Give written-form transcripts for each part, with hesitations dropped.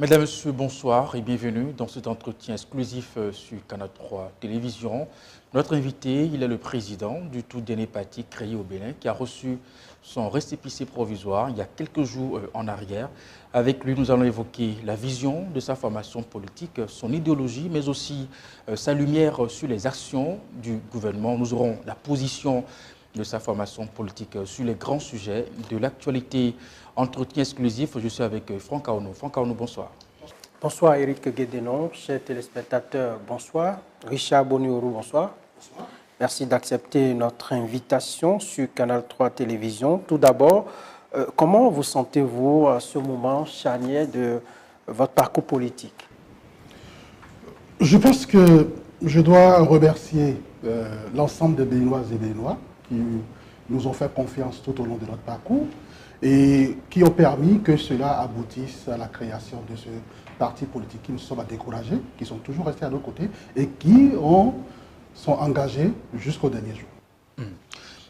Mesdames, Messieurs, bonsoir et bienvenue dans cet entretien exclusif sur Canal 3 Télévision. Notre invité, il est le président du tout dernier parti créé au Bénin qui a reçu son récépissé provisoire il y a quelques jours en arrière. Avec lui, nous allons évoquer la vision de sa formation politique, son idéologie, mais aussi sa lumière sur les actions du gouvernement. Nous aurons la position de sa formation politique sur les grands sujets de l'actualité. Entretien exclusif, je suis avec Franck Aono. Franck Aono, bonsoir. Bonsoir Eric Guédenon, chers téléspectateurs, bonsoir. Richard Boniorou, bonsoir. Bonsoir. Merci d'accepter notre invitation sur Canal 3 Télévision. Tout d'abord, comment vous sentez-vous à ce moment charnière de votre parcours politique? Je pense que je dois remercier l'ensemble des Béninoises et Béninois qui nous ont fait confiance tout au long de notre parcours et qui ont permis que cela aboutisse à la création de ce parti politique qui nous sommes à décourager, qui sont toujours restés à nos côtés et qui sont engagés jusqu'au dernier jour.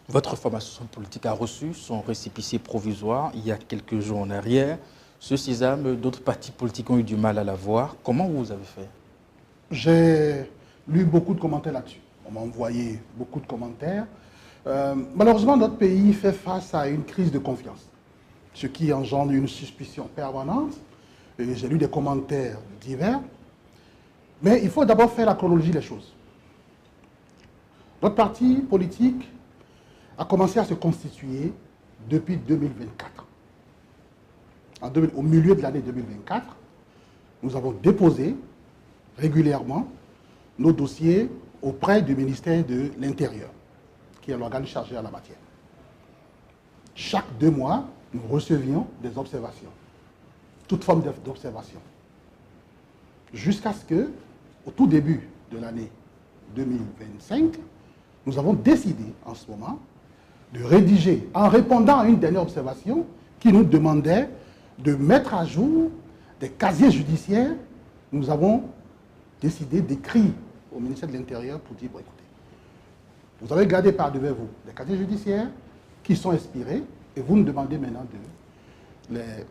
Votre formation politique a reçu son récépissé provisoire il y a quelques jours en arrière. Ce sésame, d'autres partis politiques ont eu du mal à l'avoir. Comment vous avez fait? J'ai lu beaucoup de commentaires là-dessus. On m'a envoyé beaucoup de commentaires. Malheureusement, notre pays fait face à une crise de confiance, ce qui engendre une suspicion permanente. J'ai lu des commentaires divers. Mais il faut d'abord faire la chronologie des choses. Notre parti politique a commencé à se constituer depuis 2024. Au milieu de l'année 2024, nous avons déposé régulièrement nos dossiers auprès du ministère de l'Intérieur, qui est l'organe chargé en la matière. Chaque 2 mois, nous recevions des observations, toute forme d'observation, jusqu'à ce que, au tout début de l'année 2025, nous avons décidé en ce moment de rédiger, en répondant à une dernière observation qui nous demandait de mettre à jour des casiers judiciaires. Nous avons décidé d'écrire au ministère de l'Intérieur pour dire, bon, écoutez, vous avez gardé par devant vous des casiers judiciaires qui sont expirés et vous nous demandez maintenant de les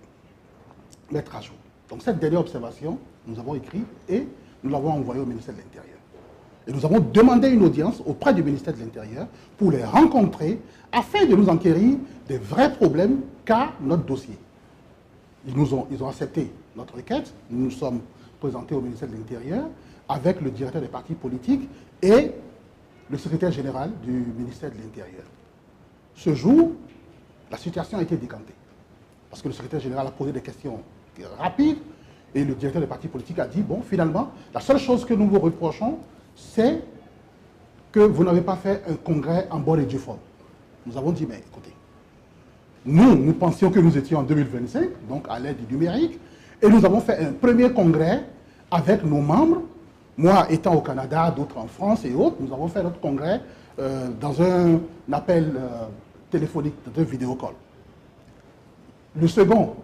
mettre à jour. Donc cette dernière observation, nous avons écrit et nous l'avons envoyée au ministère de l'Intérieur. Et nous avons demandé une audience auprès du ministère de l'Intérieur pour les rencontrer afin de nous enquérir des vrais problèmes qu'a notre dossier. Ils ont accepté notre requête. Nous nous sommes présentés au ministère de l'Intérieur avec le directeur des partis politiques et le secrétaire général du ministère de l'Intérieur. Ce jour, la situation a été décantée. Parce que le secrétaire général a posé des questions rapides et le directeur des partis politiques a dit, bon, finalement, la seule chose que nous vous reprochons, c'est que vous n'avez pas fait un congrès en bonne et due forme. Nous avons dit, mais écoutez, nous pensions que nous étions en 2025, donc à l'ère du numérique, et nous avons fait un premier congrès avec nos membres, moi étant au Canada, d'autres en France et autres. Nous avons fait notre congrès dans un appel téléphonique, dans un vidéocall. Le second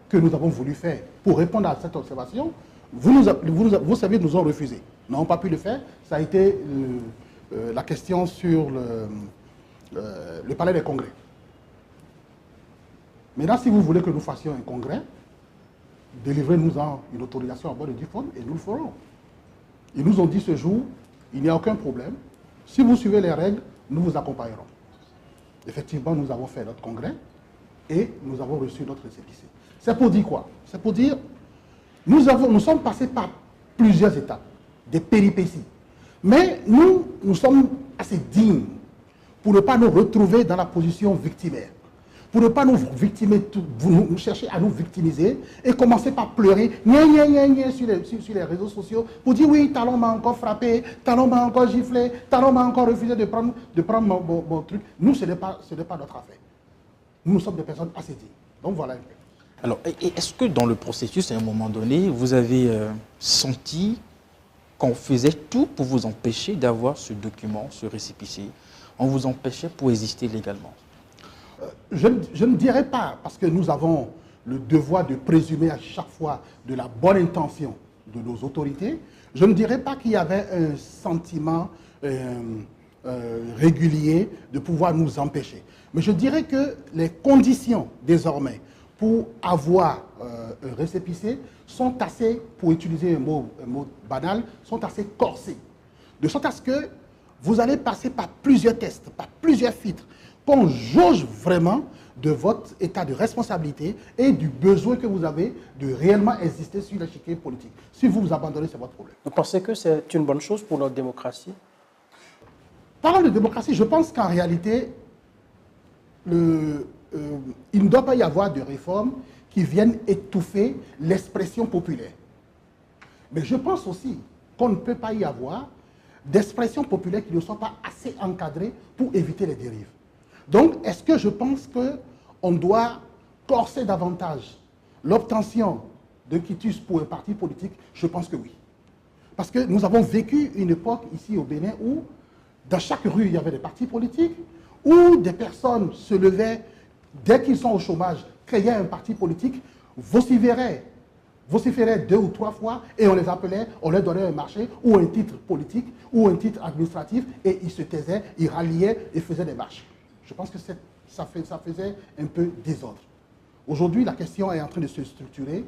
que nous avons voulu faire pour répondre à cette observation, vous savez, nous ont refusé. Nous n'avons pas pu le faire. Ça a été la question sur le palais des congrès. Maintenant, si vous voulez que nous fassions un congrès, délivrez-nous-en une autorisation en bonne et due forme et nous le ferons. Ils nous ont dit ce jour, il n'y a aucun problème. Si vous suivez les règles, nous vous accompagnerons. Effectivement, nous avons fait notre congrès et nous avons reçu notre récépissé. C'est pour dire quoi? C'est pour dire, nous sommes passés par plusieurs étapes, des péripéties. Mais nous sommes assez dignes pour ne pas nous retrouver dans la position victimaire. Pour ne pas nous victimer, vous cherchez à nous victimiser et commencer par pleurer sur les réseaux sociaux pour dire oui, Talon m'a encore frappé, Talon m'a encore giflé, Talon m'a encore refusé de prendre mon truc. Nous, ce n'est pas notre affaire. Nous sommes des personnes assez dignes. Donc voilà un peu. Alors, est-ce que dans le processus, à un moment donné, vous avez senti qu'on faisait tout pour vous empêcher d'avoir ce document, ce récépissé? On vous empêchait pour exister légalement? Je ne dirais pas, parce que nous avons le devoir de présumer à chaque fois de la bonne intention de nos autorités. Je ne dirais pas qu'il y avait un sentiment régulier de pouvoir nous empêcher. Mais je dirais que les conditions désormais pour avoir un récépissé sont assez, pour utiliser un mot banal, sont assez corsés. De sorte à ce que vous allez passer par plusieurs tests, par plusieurs filtres, qu'on jauge vraiment de votre état de responsabilité et du besoin que vous avez de réellement exister sur l'échiquier politique. Si vous vous abandonnez, c'est votre problème. Vous pensez que c'est une bonne chose pour notre démocratie? Parlant de démocratie, je pense qu'en réalité, il ne doit pas y avoir de réformes qui viennent étouffer l'expression populaire. Mais je pense aussi qu'on ne peut pas y avoir d'expression populaire qui ne soit pas assez encadrée pour éviter les dérives. Donc, est-ce que je pense qu'on doit corser davantage l'obtention d'un quitus pour un parti politique? Je pense que oui. Parce que nous avons vécu une époque ici au Bénin où, dans chaque rue, il y avait des partis politiques, où des personnes se levaient, dès qu'ils sont au chômage, créaient un parti politique, vociféraient 2 ou 3 fois et on les appelait, on leur donnait un marché ou un titre politique ou un titre administratif et ils se taisaient, ils ralliaient et faisaient des marches. Je pense que ça faisait un peu désordre. Aujourd'hui, la question est en train de se structurer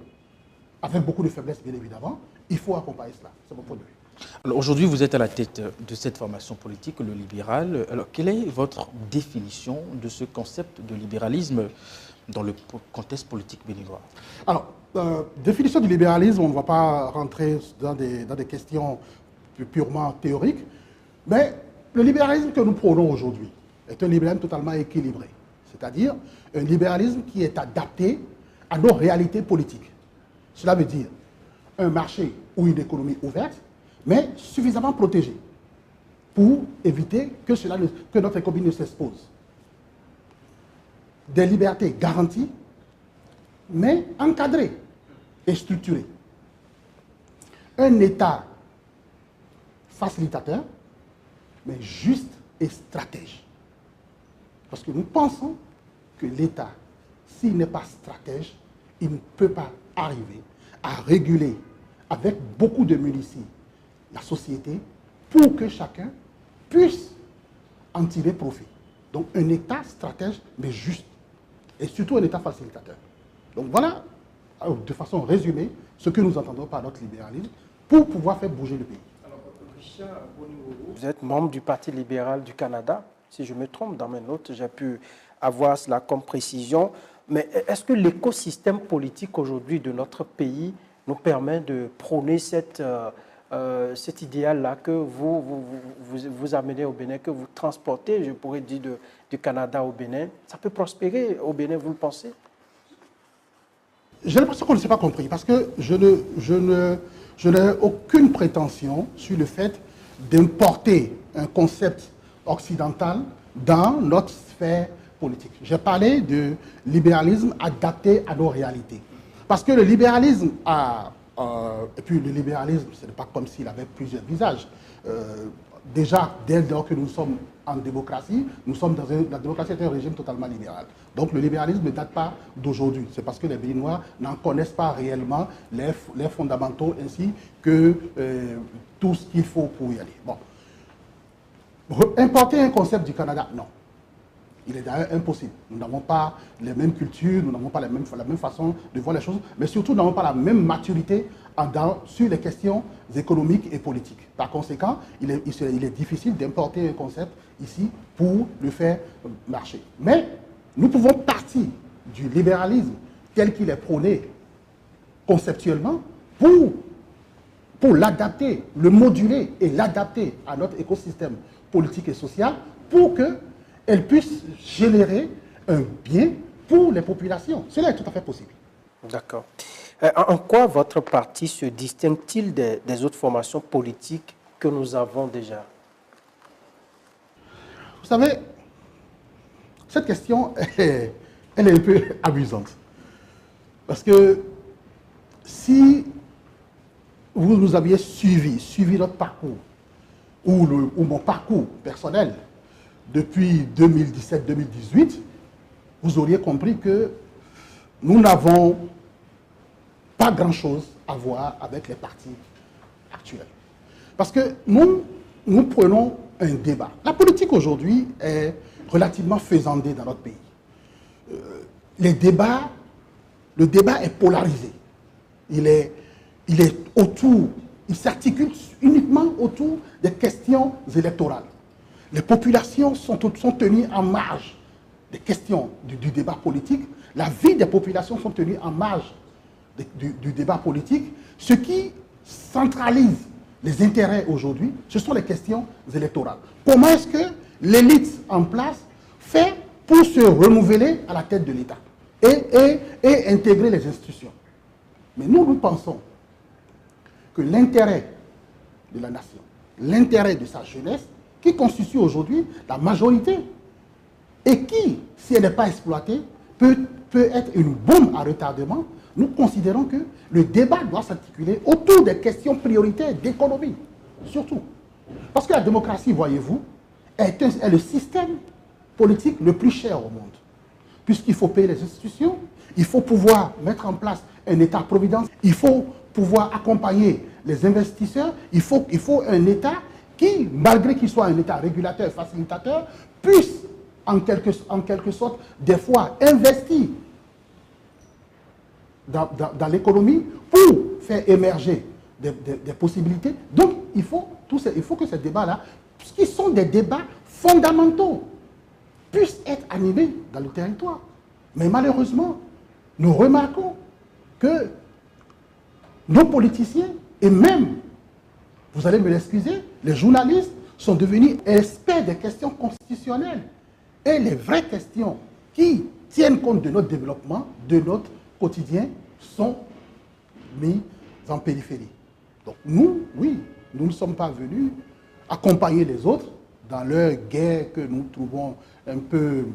avec beaucoup de faiblesse, bien évidemment. Il faut accompagner cela. C'est mon point de vue. Alors aujourd'hui, vous êtes à la tête de cette formation politique, le libéral. Alors, quelle est votre définition de ce concept de libéralisme dans le contexte politique béninois? Alors, définition du libéralisme, on ne va pas rentrer dans des questions purement théoriques, mais le libéralisme que nous prônons aujourd'hui est un libéralisme totalement équilibré, c'est-à-dire un libéralisme qui est adapté à nos réalités politiques. Cela veut dire un marché ou une économie ouverte, mais suffisamment protégée pour éviter que notre économie ne s'expose. Des libertés garanties, mais encadrées et structurées. Un État facilitateur, mais juste et stratège. Parce que nous pensons que l'État, s'il n'est pas stratège, il ne peut pas arriver à réguler avec beaucoup de munitions la société pour que chacun puisse en tirer profit. Donc un État stratège, mais juste. Et surtout un État facilitateur. Donc voilà, de façon résumée, ce que nous entendons par notre libéralisme pour pouvoir faire bouger le pays. Alors, Richard Boniworo, vous êtes membre du Parti libéral du Canada. Si je me trompe, dans mes notes, j'ai pu avoir cela comme précision. Mais est-ce que l'écosystème politique aujourd'hui de notre pays nous permet de prôner cet idéal-là que vous amenez au Bénin, que vous transportez, je pourrais dire, du Canada au Bénin? Ça peut prospérer au Bénin, vous le pensez? J'ai l'impression qu'on ne s'est pas compris, parce que je n'ai aucune prétention sur le fait d'importer un concept occidental dans notre sphère politique. J'ai parlé de libéralisme adapté à nos réalités. Parce que le libéralisme et puis le libéralisme, ce n'est pas comme s'il avait plusieurs visages. Déjà, dès lors que nous sommes en démocratie, la démocratie est un régime totalement libéral. Donc le libéralisme ne date pas d'aujourd'hui. C'est parce que les Béninois n'en connaissent pas réellement les fondamentaux ainsi que tout ce qu'il faut pour y aller. Bon. Importer un concept du Canada, non. Il est d'ailleurs impossible. Nous n'avons pas les mêmes cultures, nous n'avons pas la même façon de voir les choses, mais surtout nous n'avons pas la même maturité sur les questions économiques et politiques. Par conséquent, il est difficile d'importer un concept ici pour le faire marcher. Mais nous pouvons partir du libéralisme tel qu'il est prôné conceptuellement pour l'adapter, le moduler et l'adapter à notre écosystème politique et social pour qu'elle puisse générer un bien pour les populations. Cela est tout à fait possible. D'accord. En quoi votre parti se distingue-t-il des autres formations politiques que nous avons déjà? Vous savez, cette question, elle est un peu amusante. Parce que si vous nous aviez suivi notre parcours, ou mon parcours personnel, depuis 2017-2018, vous auriez compris que nous n'avons pas grand-chose à voir avec les partis actuels. Parce que nous prenons un débat. La politique aujourd'hui est relativement faisandée dans notre pays. Les débats le débat est polarisé. Il s'articule uniquement autour des questions électorales. Les populations sont tenues en marge des questions du débat politique. La vie des populations sont tenues en marge du débat politique. Ce qui centralise les intérêts aujourd'hui, ce sont les questions électorales. Comment est-ce que l'élite en place fait pour se renouveler à la tête de l'État et intégrer les institutions? Mais nous pensons que l'intérêt de la nation, l'intérêt de sa jeunesse, qui constitue aujourd'hui la majorité, et qui, si elle n'est pas exploitée, peut être une bombe à retardement, nous considérons que le débat doit s'articuler autour des questions prioritaires d'économie, surtout. Parce que la démocratie, voyez-vous, est le système politique le plus cher au monde. Puisqu'il faut payer les institutions, il faut pouvoir mettre en place un État-providence, il faut pouvoir accompagner les investisseurs, il faut un État qui, malgré qu'il soit un État régulateur, facilitateur, puisse en quelque sorte, des fois, investir dans l'économie pour faire émerger des possibilités. Donc, il faut que ces débats-là, qui sont des débats fondamentaux, puissent être animés dans le territoire. Mais malheureusement, nous remarquons que nos politiciens, et même, vous allez me l'excuser, les journalistes sont devenus experts des questions constitutionnelles. Et les vraies questions qui tiennent compte de notre développement, de notre quotidien, sont mises en périphérie. Donc nous, oui, nous ne sommes pas venus accompagner les autres dans leur guerre que nous trouvons un peu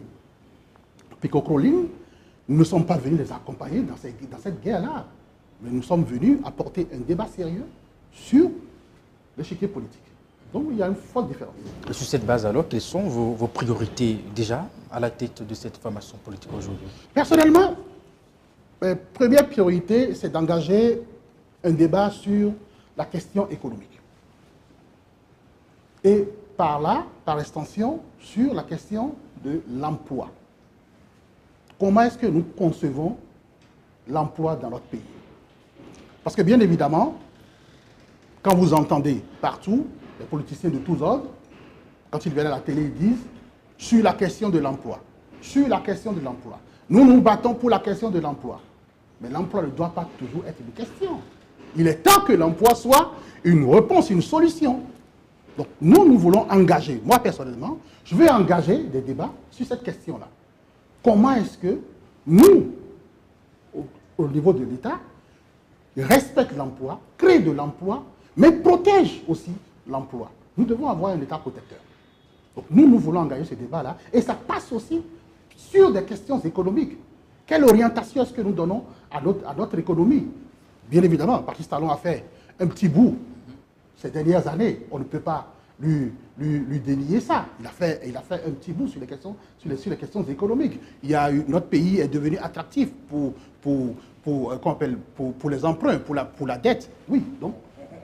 picocroline. Nous ne sommes pas venus les accompagner dans cette guerre-là. Mais nous sommes venus apporter un débat sérieux sur l'échiquier politique. Donc il y a une forte différence. Et sur cette base alors, quelles sont vos priorités déjà à la tête de cette formation politique aujourd'hui? Personnellement, ma première priorité, c'est d'engager un débat sur la question économique. Et par là, par extension, sur la question de l'emploi. Comment est-ce que nous concevons l'emploi dans notre pays? Parce que bien évidemment, quand vous entendez partout les politiciens de tous ordres, quand ils viennent à la télé, ils disent sur la question de l'emploi, sur la question de l'emploi. Nous nous battons pour la question de l'emploi. Mais l'emploi ne doit pas toujours être une question. Il est temps que l'emploi soit une réponse, une solution. Donc nous voulons engager, moi personnellement, je vais engager des débats sur cette question-là. Comment est-ce que nous, au niveau de l'État, respecte l'emploi, crée de l'emploi, mais protège aussi l'emploi. Nous devons avoir un État protecteur. Donc nous voulons engager ce débat-là, et ça passe aussi sur des questions économiques. Quelle orientation est-ce que nous donnons à notre économie? Bien évidemment, Patrice Talon a fait un petit bout ces dernières années. On ne peut pas lui dénier ça. Il a fait un petit bout sur les questions économiques. Notre pays est devenu attractif pour les emprunts, pour la dette. Oui, donc.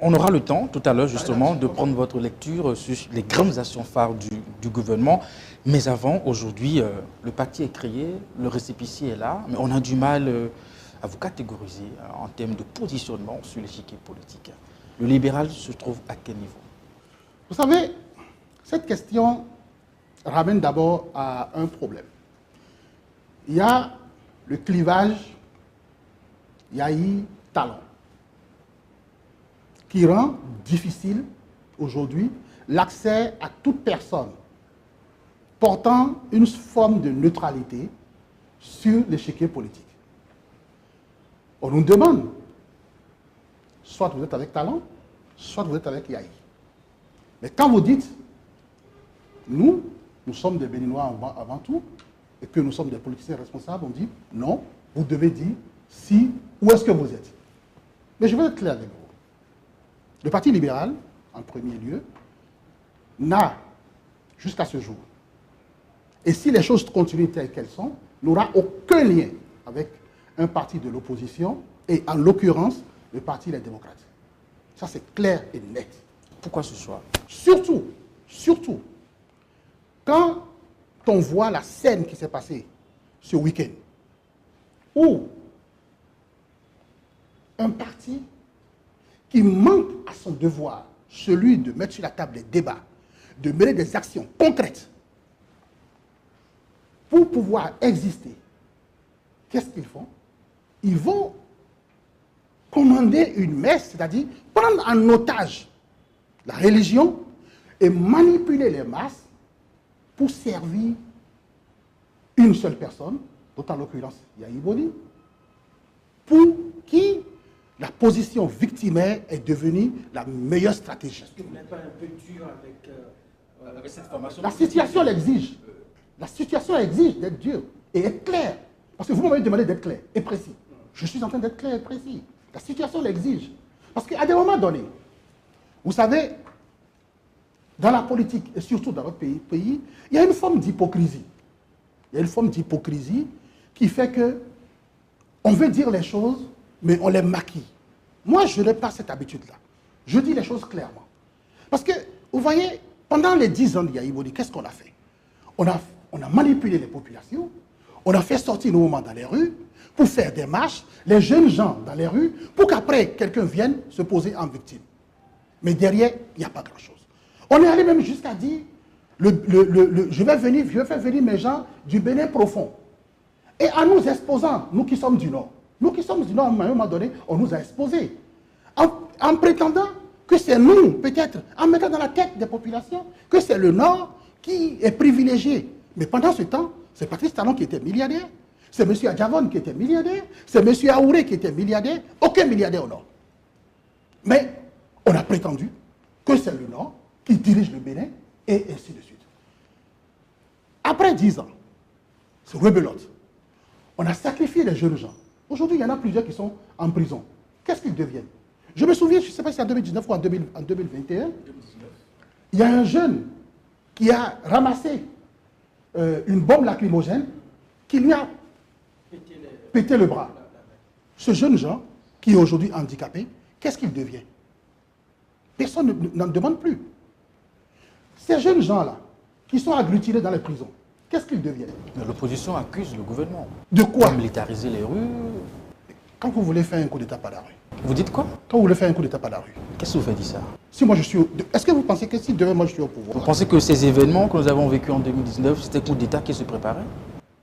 On aura le temps tout à l'heure justement de prendre votre lecture sur les grandes actions phares du gouvernement. Mais avant, aujourd'hui, le parti est créé, le récépissé est là, mais on a du mal à vous catégoriser en termes de positionnement sur l'échiquier politique. Le libéral se trouve à quel niveau? Vous savez, cette question ramène d'abord à un problème. Il y a le clivage Yahi-Talon qui rend difficile aujourd'hui l'accès à toute personne portant une forme de neutralité sur l'échiquier politique. On nous demande, soit vous êtes avec Talon, soit vous êtes avec Yahi. Mais quand vous dites, nous sommes des Béninois avant tout, et que nous sommes des politiciens responsables, on dit, non, vous devez dire, où est-ce que vous êtes? Mais je vais être clair avec vous. Le Parti libéral, en premier lieu, n'a, jusqu'à ce jour, et si les choses continuent telles qu'elles sont, n'aura aucun lien avec un parti de l'opposition, et en l'occurrence, le Parti des démocrates. Ça, c'est clair et net. Pourquoi ce choix? Surtout, quand on voit la scène qui s'est passée ce week-end, où un parti qui manque à son devoir, celui de mettre sur la table des débats, de mener des actions concrètes pour pouvoir exister, qu'est-ce qu'ils font? Ils vont commander une messe, c'est-à-dire prendre en otage la religion et manipuler les masses pour servir une seule personne, d'autant en l'occurrence Yaya Boni, pour qui la position victimaire est devenue la meilleure stratégie. Est-ce que vous n'êtes pas un peu dur avec cette formation? La situation l'exige. La situation exige d'être dur et être clair. Parce que vous m'avez demandé d'être clair et précis. Je suis en train d'être clair et précis. La situation l'exige. Parce qu'à des moments donnés, vous savez, dans la politique et surtout dans notre pays, il y a une forme d'hypocrisie. Il y a une forme d'hypocrisie qui fait que on veut dire les choses, mais on les maquille. Moi, je n'ai pas cette habitude-là. Je dis les choses clairement. Parce que, vous voyez, pendant les 10 ans de Yaya Boni, qu'est-ce qu'on a fait? On a manipulé les populations, on a fait sortir nos moments dans les rues pour faire des marches, les jeunes gens dans les rues, pour qu'après, quelqu'un vienne se poser en victime. Mais derrière, il n'y a pas grand-chose. On est allé même jusqu'à dire, je vais faire venir mes gens du Bénin profond. Et en nous exposant, nous qui sommes du Nord, à un moment donné, on nous a exposés. En prétendant que c'est nous, peut-être, en mettant dans la tête des populations, que c'est le Nord qui est privilégié. Mais pendant ce temps, c'est Patrice Talon qui était milliardaire, c'est M. Adjavon qui était milliardaire, c'est M. Aouré qui était milliardaire, aucun milliardaire au Nord. Mais on a prétendu que c'est le Nord qui dirige le Bénin, et ainsi de suite. Après 10 ans, c'est rebelote. On a sacrifié les jeunes gens. Aujourd'hui, il y en a plusieurs qui sont en prison. Qu'est-ce qu'ils deviennent? Je me souviens, je ne sais pas si c'est en 2019 ou en 2021, il y a un jeune qui a ramassé une bombe lacrymogène qui lui a pété le bras. Ce jeune gens, qui est aujourd'hui handicapé, qu'est-ce qu'il devient? Personne n'en demande plus. Ces jeunes gens-là, qui sont agglutinés dans les prisons, qu'est-ce qu'ils deviennent? L'opposition accuse le gouvernement. De quoi? De militariser les rues. Quand vous voulez faire un coup d'État par la rue. Vous dites quoi? Quand vous voulez faire un coup d'État par la rue. Qu'est-ce que vous faites dire ça? Si moi je suis est-ce que vous pensez que si demain moi je suis au pouvoir? Vous pensez que ces événements que nous avons vécus en 2019, c'était un coup d'État qui se préparait?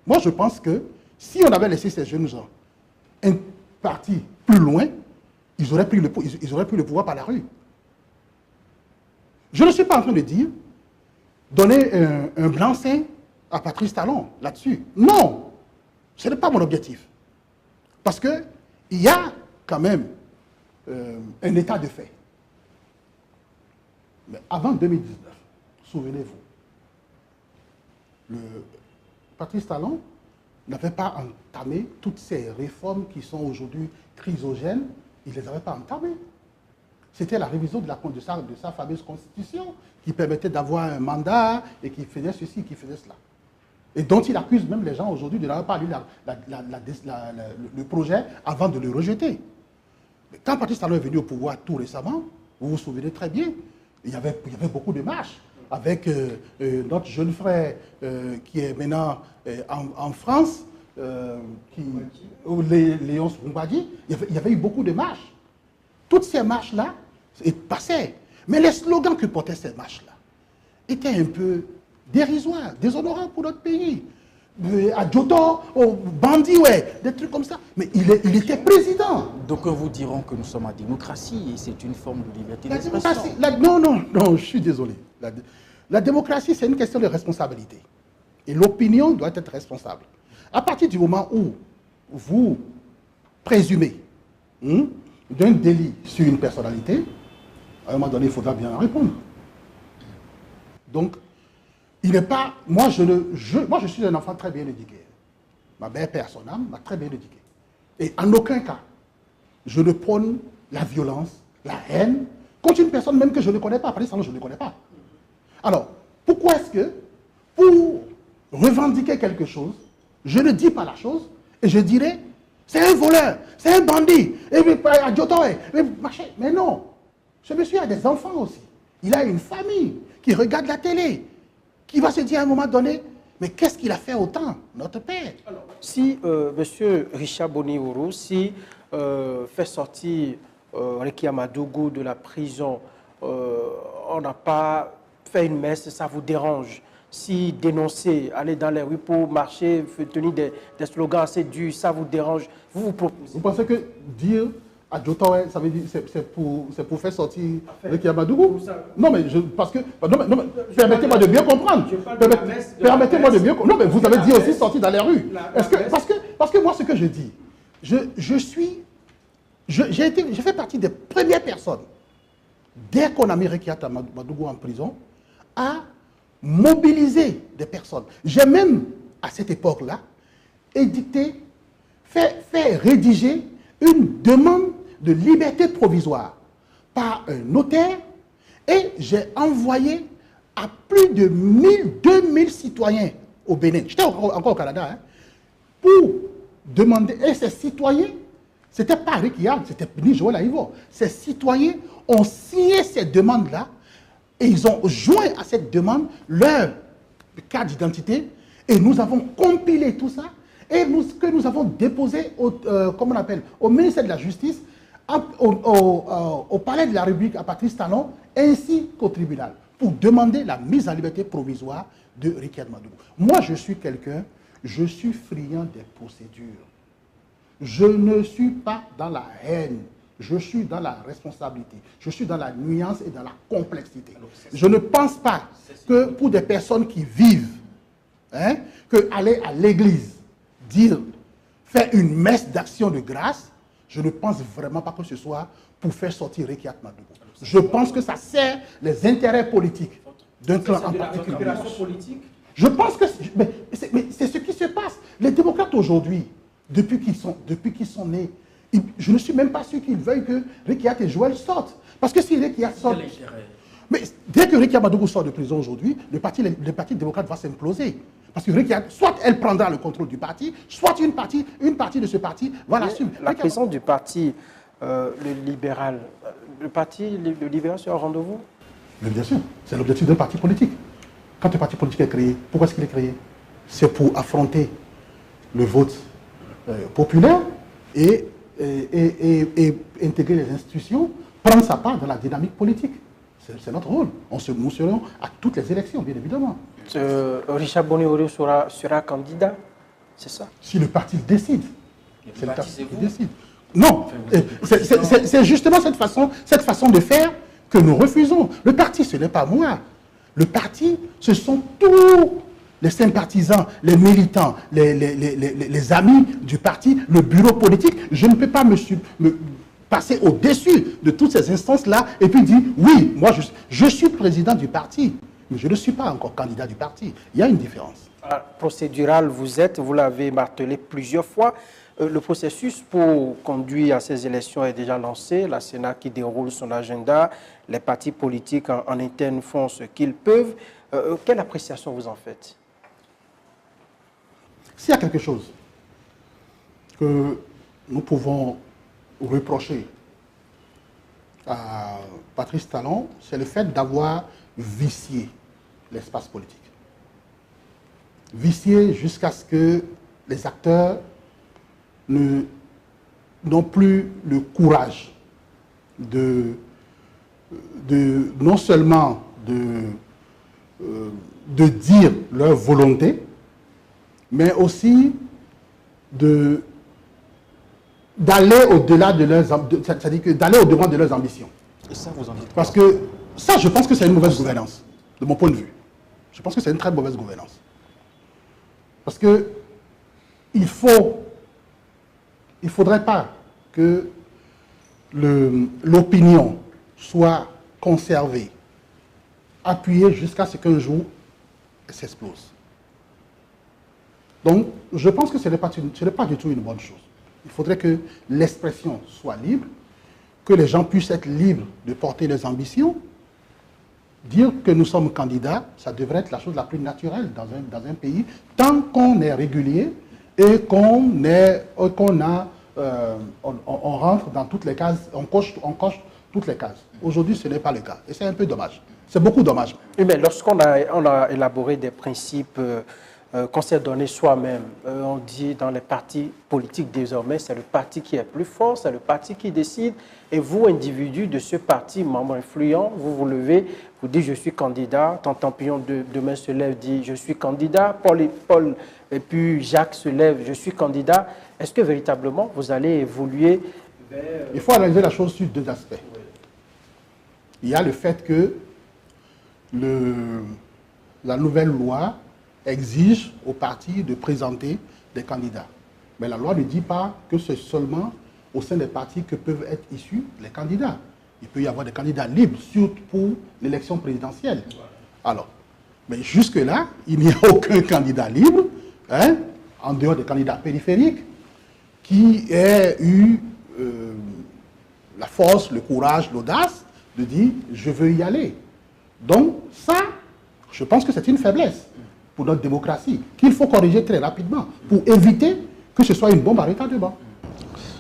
Moi je pense que si on avait laissé ces jeunes gens un parti plus loin, ils auraient pris le pouvoir par la rue. Je ne suis pas en train de dire donner un blanc-seing à Patrice Talon là-dessus. Non, ce n'est pas mon objectif. Parce qu'il y a quand même un état de fait. Mais avant 2019, souvenez-vous, Patrice Talon n'avait pas entamé toutes ces réformes qui sont aujourd'hui chrysogènes, il ne les avait pas entamées. C'était la révision de sa fameuse constitution qui permettait d'avoir un mandat et qui faisait ceci, qui faisait cela. Et dont il accuse même les gens aujourd'hui de n'avoir pas lu le projet avant de le rejeter. Mais quand Patrice Talon est venu au pouvoir tout récemment, vous vous souvenez très bien, il y avait beaucoup de marches avec notre jeune frère qui est maintenant en France, Léon Mbadi, il y avait eu beaucoup de marches. Toutes ces marches-là passaient. Mais les slogans que portaient ces marches-là étaient un peu dérisoires, déshonorables pour notre pays. Adjoto, bandit, ouais, des trucs comme ça. Mais il était président. Donc vous diront que nous sommes en démocratie et c'est une forme de liberté d'expression. Non, je suis désolé. La démocratie, c'est une question de responsabilité. Et l'opinion doit être responsable. À partir du moment où vous présumez d'un délit sur une personnalité, à un moment donné, il faudra bien en répondre. Donc, il n'est pas... Moi, je suis un enfant très bien éduqué. Ma mère, père, son âme, m'a très bien éduqué. Et en aucun cas, je ne prône la violence, la haine, contre une personne même que je ne connais pas. Après ça, je ne connais pas. Alors, pourquoi est-ce que, pour revendiquer quelque chose, je ne dis pas la chose et je dirais, c'est un voleur, c'est un bandit, mais non. Ce monsieur a des enfants aussi. Il a une famille qui regarde la télé, qui va se dire à un moment donné, mais qu'est-ce qu'il a fait autant, notre père? Alors, si M. Richard Boni Ouro, si fait sortir Réki Amadougou de la prison, on n'a pas fait une messe, ça vous dérange? Si dénoncer, aller dans les rues pour marcher, tenir des slogans assez durs, ça vous dérange? Vous proposez? Vous pensez que dire à Jotawe, ça veut dire c'est pour faire sortir Réki Amadougou? Non, mais parce que permettez-moi de bien comprendre. Permettez-moi de bien comprendre. Non, mais vous avez dit aussi sortir dans les rues. Parce que moi, ce que je dis, j'ai fait partie des premières personnes, dès qu'on a mis Réki Amadougou en prison, à mobiliser des personnes. J'ai même, à cette époque-là, édicté, fait rédiger une demande de liberté provisoire par un notaire et j'ai envoyé à plus de 2000 citoyens au Bénin. J'étais encore au Canada, hein, pour demander, et ces citoyens, c'était pas Réki Yam, c'était ni Joël Aïvo. Ces citoyens ont signé ces demandes-là et ils ont joint à cette demande leur carte d'identité et nous avons compilé tout ça et que nous avons déposé au ministère de la Justice, au Palais de la République à Patrice Talon ainsi qu'au tribunal pour demander la mise en liberté provisoire de Réki Amadougou. Moi, je suis friand des procédures. Je ne suis pas dans la haine. Je suis dans la responsabilité, je suis dans la nuance et dans la complexité. Je ne pense pas que pour des personnes qui vivent, que aller à l'église, faire une messe d'action de grâce, je ne pense vraiment pas que ce soit pour faire sortir Réki Amadougou. Je pense que ça sert les intérêts politiques d'un clan en particulier. Je pense que c'est ce qui se passe. Les démocrates aujourd'hui, depuis qu'ils sont nés, je ne suis même pas sûr qu'ils veuillent que Réki et Joël sortent. Parce que si Réki sort... Mais dès que Réki Amadougou sort de prison aujourd'hui, le parti démocrate va s'imploser. Parce que Réki, soit elle prendra le contrôle du parti, soit une partie de ce parti va l'assumer. La présidence du parti, le libéral, le libéral sera au rendez-vous? Mais bien sûr, c'est l'objectif d'un parti politique. Quand un parti politique est créé, pourquoi est-ce qu'il est créé? C'est pour affronter le vote populaire et intégrer les institutions, prendre sa part dans la dynamique politique. C'est notre rôle. Nous serons à toutes les élections, bien évidemment. Richard Boni-Orio sera candidat, c'est ça? Si le parti décide. C'est le parti qui décide. Non, c'est justement cette façon de faire que nous refusons. Le parti, ce n'est pas moi. Le parti, ce sont tous les sympathisants, les militants, les amis du parti, le bureau politique. Je ne peux pas me passer au-dessus de toutes ces instances-là et puis dire, oui, moi je suis président du parti, mais je ne suis pas encore candidat du parti. Il y a une différence. Procédural, vous l'avez martelé plusieurs fois. Le processus pour conduire à ces élections est déjà lancé. La Sénat qui déroule son agenda. Les partis politiques en interne font ce qu'ils peuvent. Quelle appréciation vous en faites? S'il y a quelque chose que nous pouvons reprocher à Patrice Talon, c'est le fait d'avoir vicié l'espace politique. Vicié jusqu'à ce que les acteurs n'ont plus le courage non seulement de dire leur volonté, mais aussi d'aller au-delà de leurs d'aller-au-devant de leurs ambitions. Et ça, vous en dites quoi? Parce que ça, je pense que c'est une mauvaise gouvernance, de mon point de vue. Je pense que c'est une très mauvaise gouvernance. Parce que il faudrait pas que l'opinion soit conservée, appuyée jusqu'à ce qu'un jour, elle s'explose. Donc, je pense que ce n'est pas du tout une bonne chose. Il faudrait que l'expression soit libre, que les gens puissent être libres de porter leurs ambitions. Dire que nous sommes candidats, ça devrait être la chose la plus naturelle dans un pays, tant qu'on est régulier et qu'on rentre dans toutes les cases, on coche toutes les cases. Aujourd'hui, ce n'est pas le cas. Et c'est un peu dommage. C'est beaucoup dommage. Oui, mais lorsqu'on a élaboré des principes qu'on s'est donné soi-même, on on dit dans les partis politiques désormais, c'est le parti qui est plus fort, c'est le parti qui décide. Et vous, individu de ce parti, membre influent, vous vous levez, vous dites je suis candidat, Tantampion demain se lève, dit je suis candidat, Paul et puis Jacques se lève, je suis candidat. Est-ce que véritablement vous allez évoluer vers... Il faut analyser la chose sur deux aspects. Oui. Il y a le fait que la nouvelle loi exige aux partis de présenter des candidats. Mais la loi ne dit pas que c'est seulement au sein des partis que peuvent être issus les candidats. Il peut y avoir des candidats libres, surtout pour l'élection présidentielle. Alors, mais jusque-là, il n'y a aucun candidat libre, hein, en dehors des candidats périphériques, qui ait eu la force, le courage, l'audace de dire « je veux y aller ». Donc ça, je pense que c'est une faiblesse pour notre démocratie, qu'il faut corriger très rapidement pour éviter que ce soit une bombe à retardement.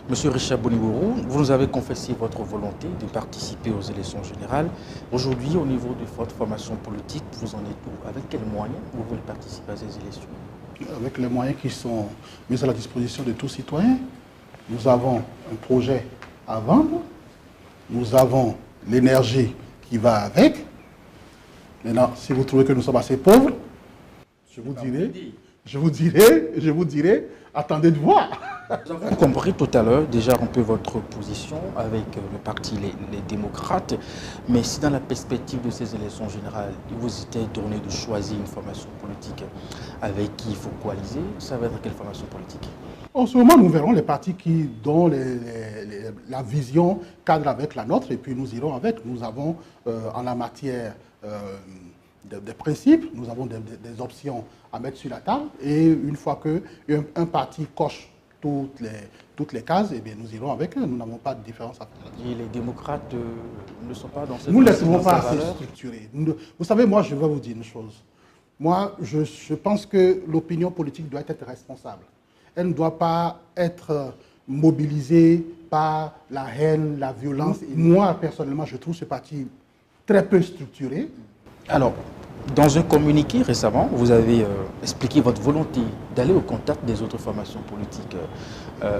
Monsieur Richard Bonibourou, vous nous avez confessé votre volonté de participer aux élections générales. Aujourd'hui, au niveau de votre formation politique, vous en êtes où? Avec quels moyens vous voulez participer à ces élections? Avec les moyens qui sont mis à la disposition de tous citoyens. Nous avons un projet à vendre, nous avons l'énergie qui va avec. Maintenant, si vous trouvez que nous sommes assez pauvres, je vous dirai, attendez de voir. Nous avons compris tout à l'heure déjà un peu votre position avec le parti les démocrates, mais si dans la perspective de ces élections générales, il vous était donné de choisir une formation politique avec qui il faut coaliser, ça va être quelle formation politique? En ce moment, nous verrons les partis dont la vision cadre avec la nôtre et puis nous irons avec. Nous avons en la matière des principes, nous avons des options à mettre sur la table et une fois qu'un parti coche toutes les cases, eh bien, nous irons avec eux. Nous n'avons pas de différence à faire. Et les démocrates ne sont pas dans cette... Nous ne les trouvons pas assez structurés. Vous savez, moi, je vais vous dire une chose. Moi, je pense que l'opinion politique doit être responsable. Elle ne doit pas être mobilisée par la haine, la violence. Et moi, personnellement, je trouve ce parti très peu structuré. Alors, dans un communiqué récemment, vous avez expliqué votre volonté d'aller au contact des autres formations politiques,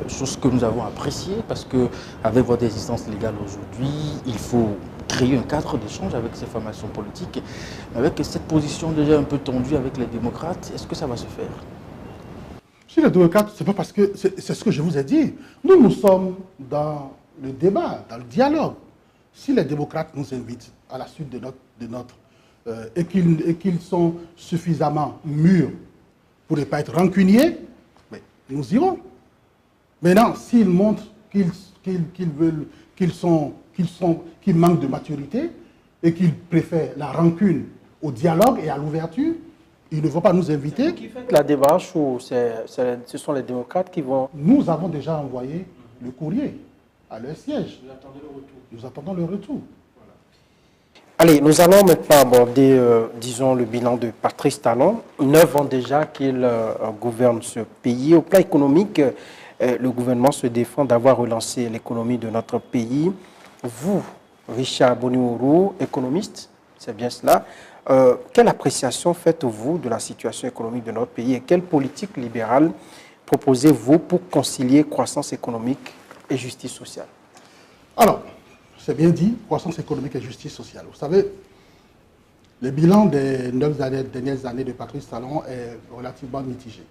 chose que nous avons appréciée parce qu'avec votre existence légale aujourd'hui, il faut créer un cadre d'échange avec ces formations politiques. Avec cette position déjà un peu tendue avec les démocrates, est-ce que ça va se faire? Si les démocrates, c'est pas parce que c'est ce que je vous ai dit. Nous sommes dans le débat, dans le dialogue. Si les démocrates nous invitent à la suite de notre et qu'ils sont suffisamment mûrs pour ne pas être rancuniers, mais nous irons. Maintenant, s'ils montrent qu'ils manquent de maturité et qu'ils préfèrent la rancune au dialogue et à l'ouverture, ils ne vont pas nous inviter. Qui fait la démarche ou ce sont les démocrates qui vont... Nous avons déjà envoyé le courrier à leur siège. Vous attendez le retour. Nous attendons le retour. Allez, nous allons maintenant aborder, disons, le bilan de Patrice Talon. 9 ans déjà qu'il gouverne ce pays. Au plan économique, le gouvernement se défend d'avoir relancé l'économie de notre pays. Vous, Richard Bonibourou, économiste, c'est bien cela. Quelle appréciation faites-vous de la situation économique de notre pays et quelle politique libérale proposez-vous pour concilier croissance économique et justice sociale? Alors, c'est bien dit, croissance économique et justice sociale. Vous savez, le bilan des 9 dernières années de Patrice Talon est relativement mitigé.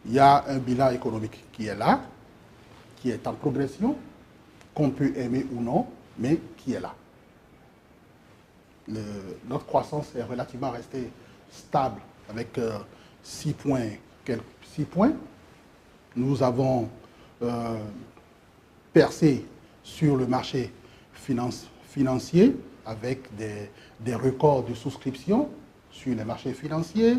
Il y a un bilan économique qui est là, qui est en progression, qu'on peut aimer ou non, mais qui est là. Notre croissance est relativement restée stable avec 6 points. Nous avons percé sur le marché financier avec des records de souscription sur les marchés financiers.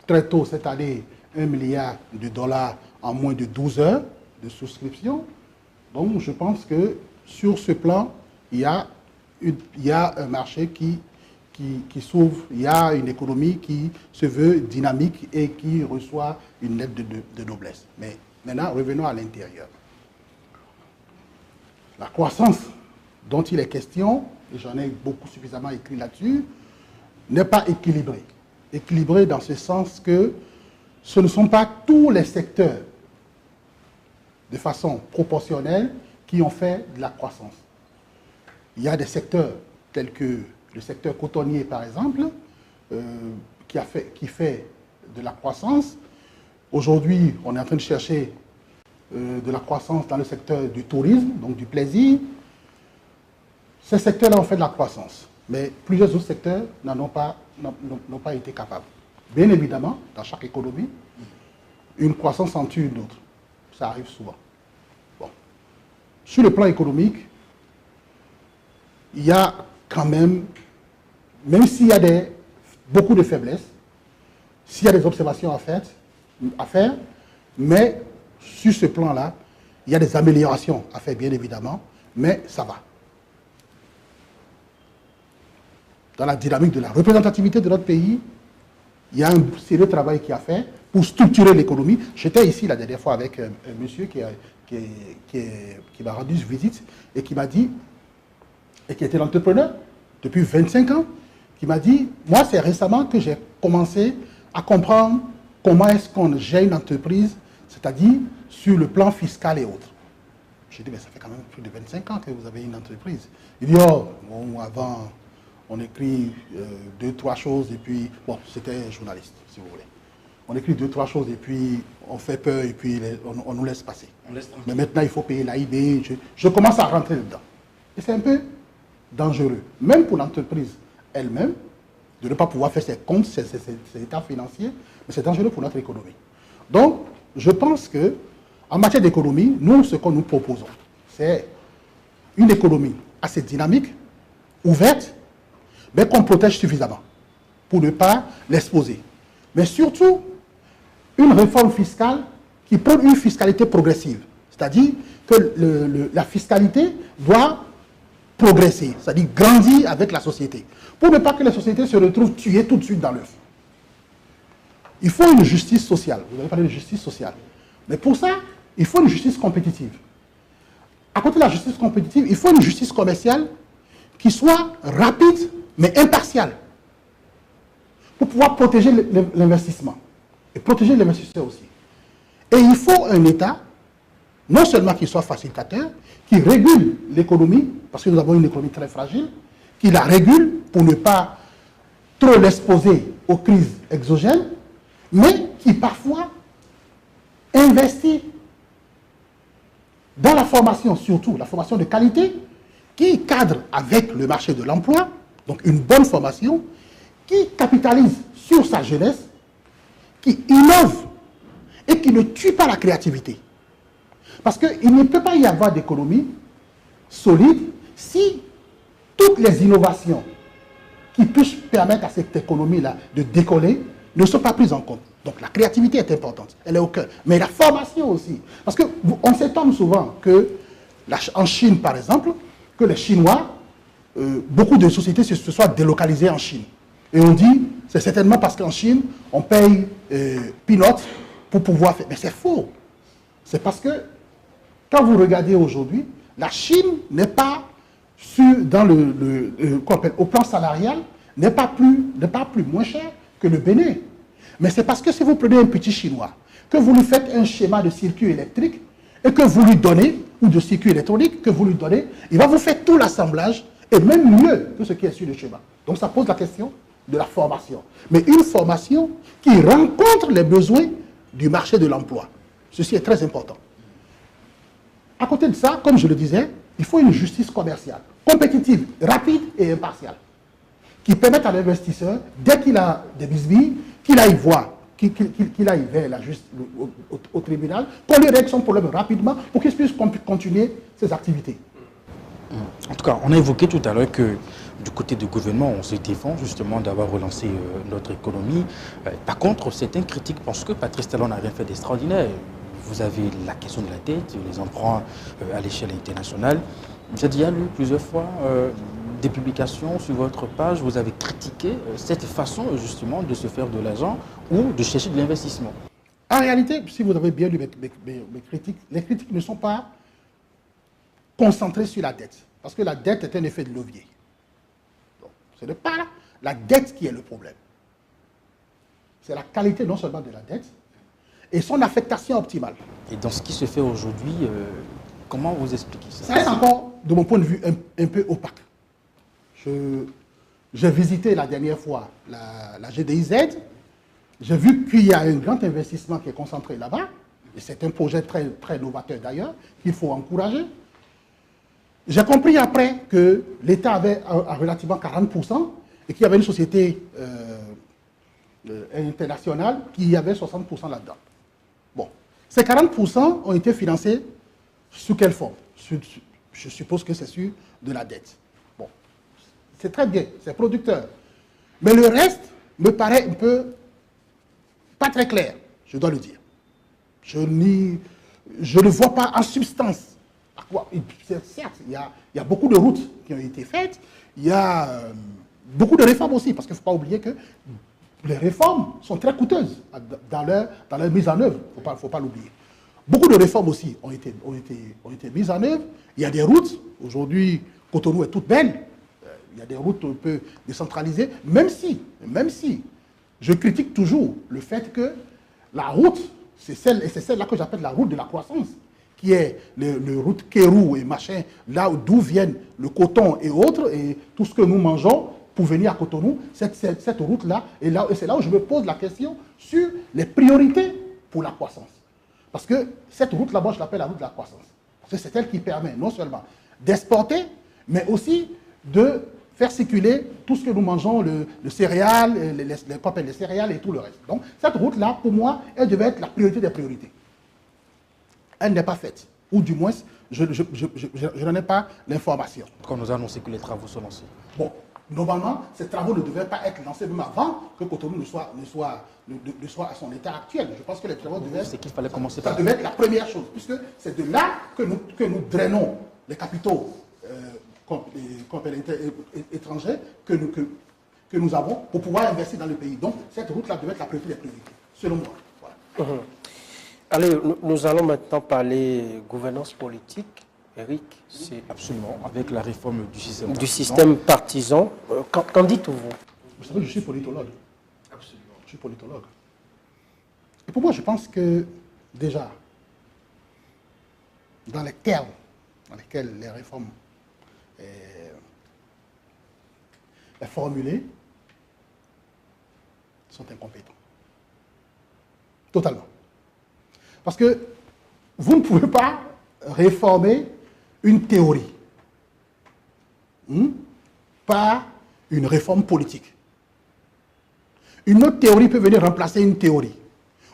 Très tôt cette année, 1 milliard de dollars en moins de 12 heures de souscription. Donc je pense que sur ce plan, il y a un marché qui s'ouvre, il y a une économie qui se veut dynamique et qui reçoit une lettre de noblesse. Mais maintenant, revenons à l'intérieur. La croissance dont il est question, et j'en ai suffisamment écrit là-dessus, n'est pas équilibrée. Équilibrée dans ce sens que ce ne sont pas tous les secteurs de façon proportionnelle qui ont fait de la croissance. Il y a des secteurs tels que le secteur cotonnier, par exemple, qui fait de la croissance. Aujourd'hui, on est en train de chercher de la croissance dans le secteur du tourisme, donc du plaisir. Ces secteurs-là ont fait de la croissance, mais plusieurs autres secteurs n'ont pas été capables. Bien évidemment, dans chaque économie, une croissance en tue une autre. Ça arrive souvent. Bon. Sur le plan économique, il y a quand même s'il y a beaucoup de faiblesses, s'il y a des observations à faire, mais sur ce plan-là, il y a des améliorations à faire, bien évidemment, mais ça va. Dans la dynamique de la représentativité de notre pays, il y a un sérieux travail qui a fait pour structurer l'économie. J'étais ici la dernière fois avec un monsieur qui m'a rendu visite et qui m'a dit, et qui était l'entrepreneur depuis 25 ans, qui m'a dit, moi c'est récemment que j'ai commencé à comprendre comment est-ce qu'on gère une entreprise, c'est-à-dire sur le plan fiscal et autres. J'ai dit, mais ça fait quand même plus de 25 ans que vous avez une entreprise. Il dit, oh, bon, avant, on écrit 2-3 choses et puis, bon, c'était un journaliste, si vous voulez. On écrit 2-3 choses et puis on fait peur et puis on nous laisse passer. Mais maintenant, il faut payer l'AIB. Je commence à rentrer dedans. Et c'est un peu dangereux, même pour l'entreprise elle-même, de ne pas pouvoir faire ses comptes, ses états financiers, mais c'est dangereux pour notre économie. Donc, je pense que en matière d'économie, nous, ce que nous proposons, c'est une économie assez dynamique, ouverte, mais qu'on protège suffisamment pour ne pas l'exposer. Mais surtout, une réforme fiscale qui prône une fiscalité progressive. C'est-à-dire que la fiscalité doit progresser, c'est-à-dire grandir avec la société, pour ne pas que la société se retrouve tuée tout de suite dans l'œuf. Il faut une justice sociale. Vous avez parlé de justice sociale. Mais pour ça, il faut une justice compétitive. À côté de la justice compétitive, il faut une justice commerciale qui soit rapide, mais impartiale, pour pouvoir protéger l'investissement et protéger l'investisseur aussi. Et il faut un État, non seulement qui soit facilitateur, qui régule l'économie, parce que nous avons une économie très fragile, qui la régule pour ne pas trop l'exposer aux crises exogènes, mais qui parfois investit dans la formation, surtout la formation de qualité, qui cadre avec le marché de l'emploi, donc une bonne formation, qui capitalise sur sa jeunesse, qui innove et qui ne tue pas la créativité. Parce qu'il ne peut pas y avoir d'économie solide si toutes les innovations qui puissent permettre à cette économie-là de décoller ne sont pas prises en compte. Donc la créativité est importante, elle est au cœur. Mais la formation aussi. Parce qu'on s'étonne souvent que, en Chine par exemple, que les Chinois, beaucoup de sociétés se soient délocalisées en Chine. Et on dit, c'est certainement parce qu'en Chine, on paye peanuts pour pouvoir faire. Mais c'est faux. C'est parce que, quand vous regardez aujourd'hui, la Chine n'est pas au plan salarial, n'est pas plus moins cher que le Bénin. Mais c'est parce que si vous prenez un petit Chinois, que vous lui faites un schéma de circuit électrique, et que vous lui donnez, ou de circuit électronique, que vous lui donnez, il va vous faire tout l'assemblage, et même mieux que ce qui est sur le schéma. Donc ça pose la question de la formation. Mais une formation qui rencontre les besoins du marché de l'emploi. Ceci est très important. À côté de ça, comme je le disais, il faut une justice commerciale, compétitive, rapide et impartiale, qui permette à l'investisseur, dès qu'il a des bisbilles, qu'il aille voir, qu'il aille vers au tribunal, qu'on lui règle son problème rapidement pour qu'il puisse continuer ses activités. En tout cas, on a évoqué tout à l'heure que du côté du gouvernement, on se défend justement d'avoir relancé notre économie. Par contre, certains critiques pensent que Patrice Talon n'a rien fait d'extraordinaire. Vous avez la question de la dette, les emprunts à l'échelle internationale. J'ai déjà lu plusieurs fois des publications sur votre page. Vous avez critiqué cette façon justement de se faire de l'argent ou de chercher de l'investissement. En réalité, si vous avez bien lu mes critiques, les critiques ne sont pas concentrées sur la dette. Parce que la dette est un effet de levier. Donc, ce n'est pas la dette qui est le problème. C'est la qualité non seulement de la dette, et son affectation optimale. Et dans ce qui se fait aujourd'hui, comment vous expliquez ça? Ça reste encore, de mon point de vue, un peu opaque. J'ai visité la dernière fois la GDIZ. J'ai vu qu'il y a un grand investissement qui est concentré là-bas. Et c'est un projet très, très novateur d'ailleurs, qu'il faut encourager. J'ai compris après que l'État avait relativement 40% et qu'il y avait une société internationale qui avait 60% là-dedans. Bon, ces 40% ont été financés sous quelle forme? Je suppose que c'est sur de la dette. Bon, c'est très bien, c'est producteur. Mais le reste me paraît un peu pas très clair, je dois le dire. Je ne vois pas en substance. Certes, il y a beaucoup de routes qui ont été faites, il y a beaucoup de réformes aussi, parce qu'il ne faut pas oublier que les réformes sont très coûteuses dans leur mise en œuvre, il ne faut pas l'oublier. Beaucoup de réformes aussi ont été mises en œuvre. Il y a des routes, aujourd'hui, Cotonou est toute belle, il y a des routes un peu décentralisées, même si je critique toujours le fait que la route, c'est celle-là que j'appelle la route de la croissance, qui est le route Kérou et machin, là d'où viennent le coton et autres, et tout ce que nous mangeons pour venir à Cotonou, cette route-là, et c'est là où je me pose la question sur les priorités pour la croissance. Parce que cette route-là, moi je l'appelle la route de la croissance. Parce que c'est elle qui permet non seulement d'exporter, mais aussi de faire circuler tout ce que nous mangeons, le céréal, les céréales et tout le reste. Donc cette route-là, pour moi, elle devait être la priorité des priorités. Elle n'est pas faite. Ou du moins, je n'en ai pas l'information. Quand on nous a annoncé que les travaux sont lancés. Bon, normalement, ces travaux ne devaient pas être lancés même avant que Cotonou ne soit à son état actuel. Je pense que les travaux devaient... C'est qu'il fallait commencer par... Ça devait être la première chose, puisque c'est de là que nous drainons les capitaux étrangers que nous avons pour pouvoir investir dans le pays. Donc, cette route-là devait être la priorité des priorités, selon moi. Voilà. Allez, nous allons maintenant parler gouvernance politique. Eric, c'est absolument, avec la réforme du système partisan. Qu'en dites-vous? Vous savez, je suis politologue. Absolument. Je suis politologue. Et pour moi, je pense que, déjà, dans les termes dans lesquels les réformes formulées sont incompétents. Totalement. Parce que vous ne pouvez pas réformer une théorie par une réforme politique. Une autre théorie peut venir remplacer une théorie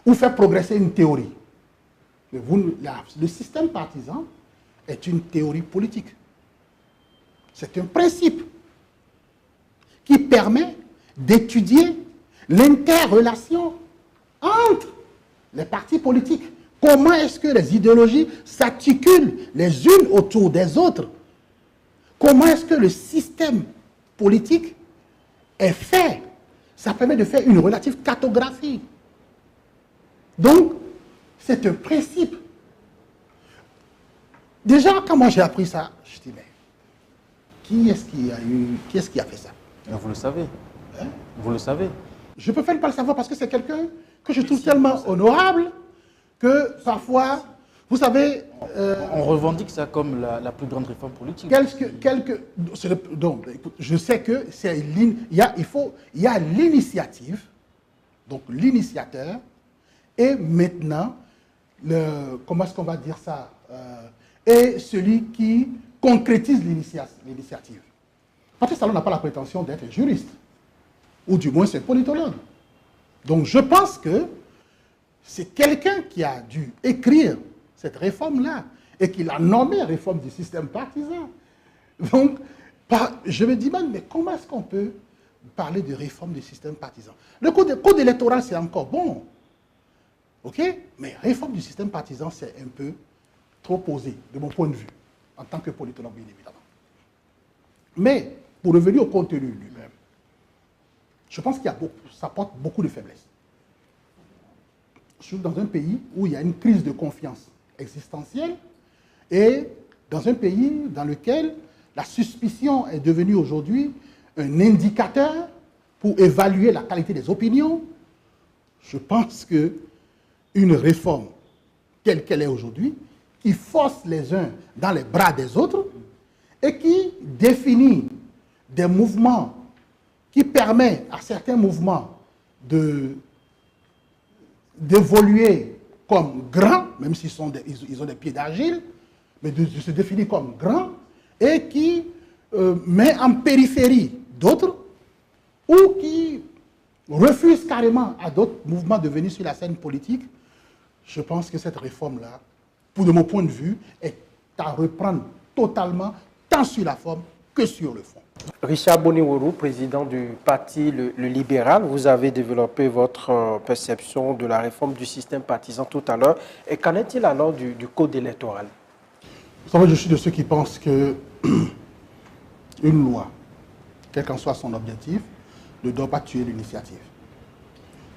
ou faire progresser une théorie. Mais le système partisan est une théorie politique. C'est un principe qui permet d'étudier l'interrelation entre les partis politiques. Comment est-ce que les idéologies s'articulent les unes autour des autres? Comment est-ce que le système politique est fait? Ça permet de faire une relative cartographie. Donc, c'est un principe. Déjà, quand moi j'ai appris ça, je dis, mais qui est-ce qui a fait ça? Vous le savez. Hein? Vous le savez. Je peux faire ne pas le savoir parce que c'est quelqu'un que je trouve tellement honorable que parfois, vous savez... on revendique ça comme la plus grande réforme politique. Donc, je sais que c'est il y a l'initiative, donc l'initiateur, et maintenant, comment est-ce qu'on va dire ça, et celui qui concrétise l'initiative. Patrice Talon n'a pas la prétention d'être juriste, ou du moins c'est politologue. Donc je pense que c'est quelqu'un qui a dû écrire cette réforme-là et qui l'a nommée réforme du système partisan. Donc, je me dis, mais comment est-ce qu'on peut parler de réforme du système partisan? Le code électoral, c'est encore bon. OK? Mais réforme du système partisan, c'est un peu trop posé, de mon point de vue, en tant que politologue, bien évidemment. Mais, pour revenir au contenu lui-même, je pense qu'il y a ça porte beaucoup de faiblesses. Surtout dans un pays où il y a une crise de confiance existentielle et dans un pays dans lequel la suspicion est devenue aujourd'hui un indicateur pour évaluer la qualité des opinions. Je pense que une réforme telle qu'elle est aujourd'hui, qui force les uns dans les bras des autres et qui définit des mouvements qui permettent à certains mouvements d'évoluer comme grands, même s'ils ils ont des pieds d'argile, mais de se définir comme grands, et qui met en périphérie d'autres, ou qui refuse carrément à d'autres mouvements de venir sur la scène politique. Je pense que cette réforme-là, de mon point de vue, est à reprendre totalement, tant sur la forme que sur le fond. Richard Boniworou, président du parti le libéral, vous avez développé votre perception de la réforme du système partisan tout à l'heure. Et qu'en est-il alors du code électoral? Vous savez, je suis de ceux qui pensent que une loi, quel qu'en soit son objectif, ne doit pas tuer l'initiative.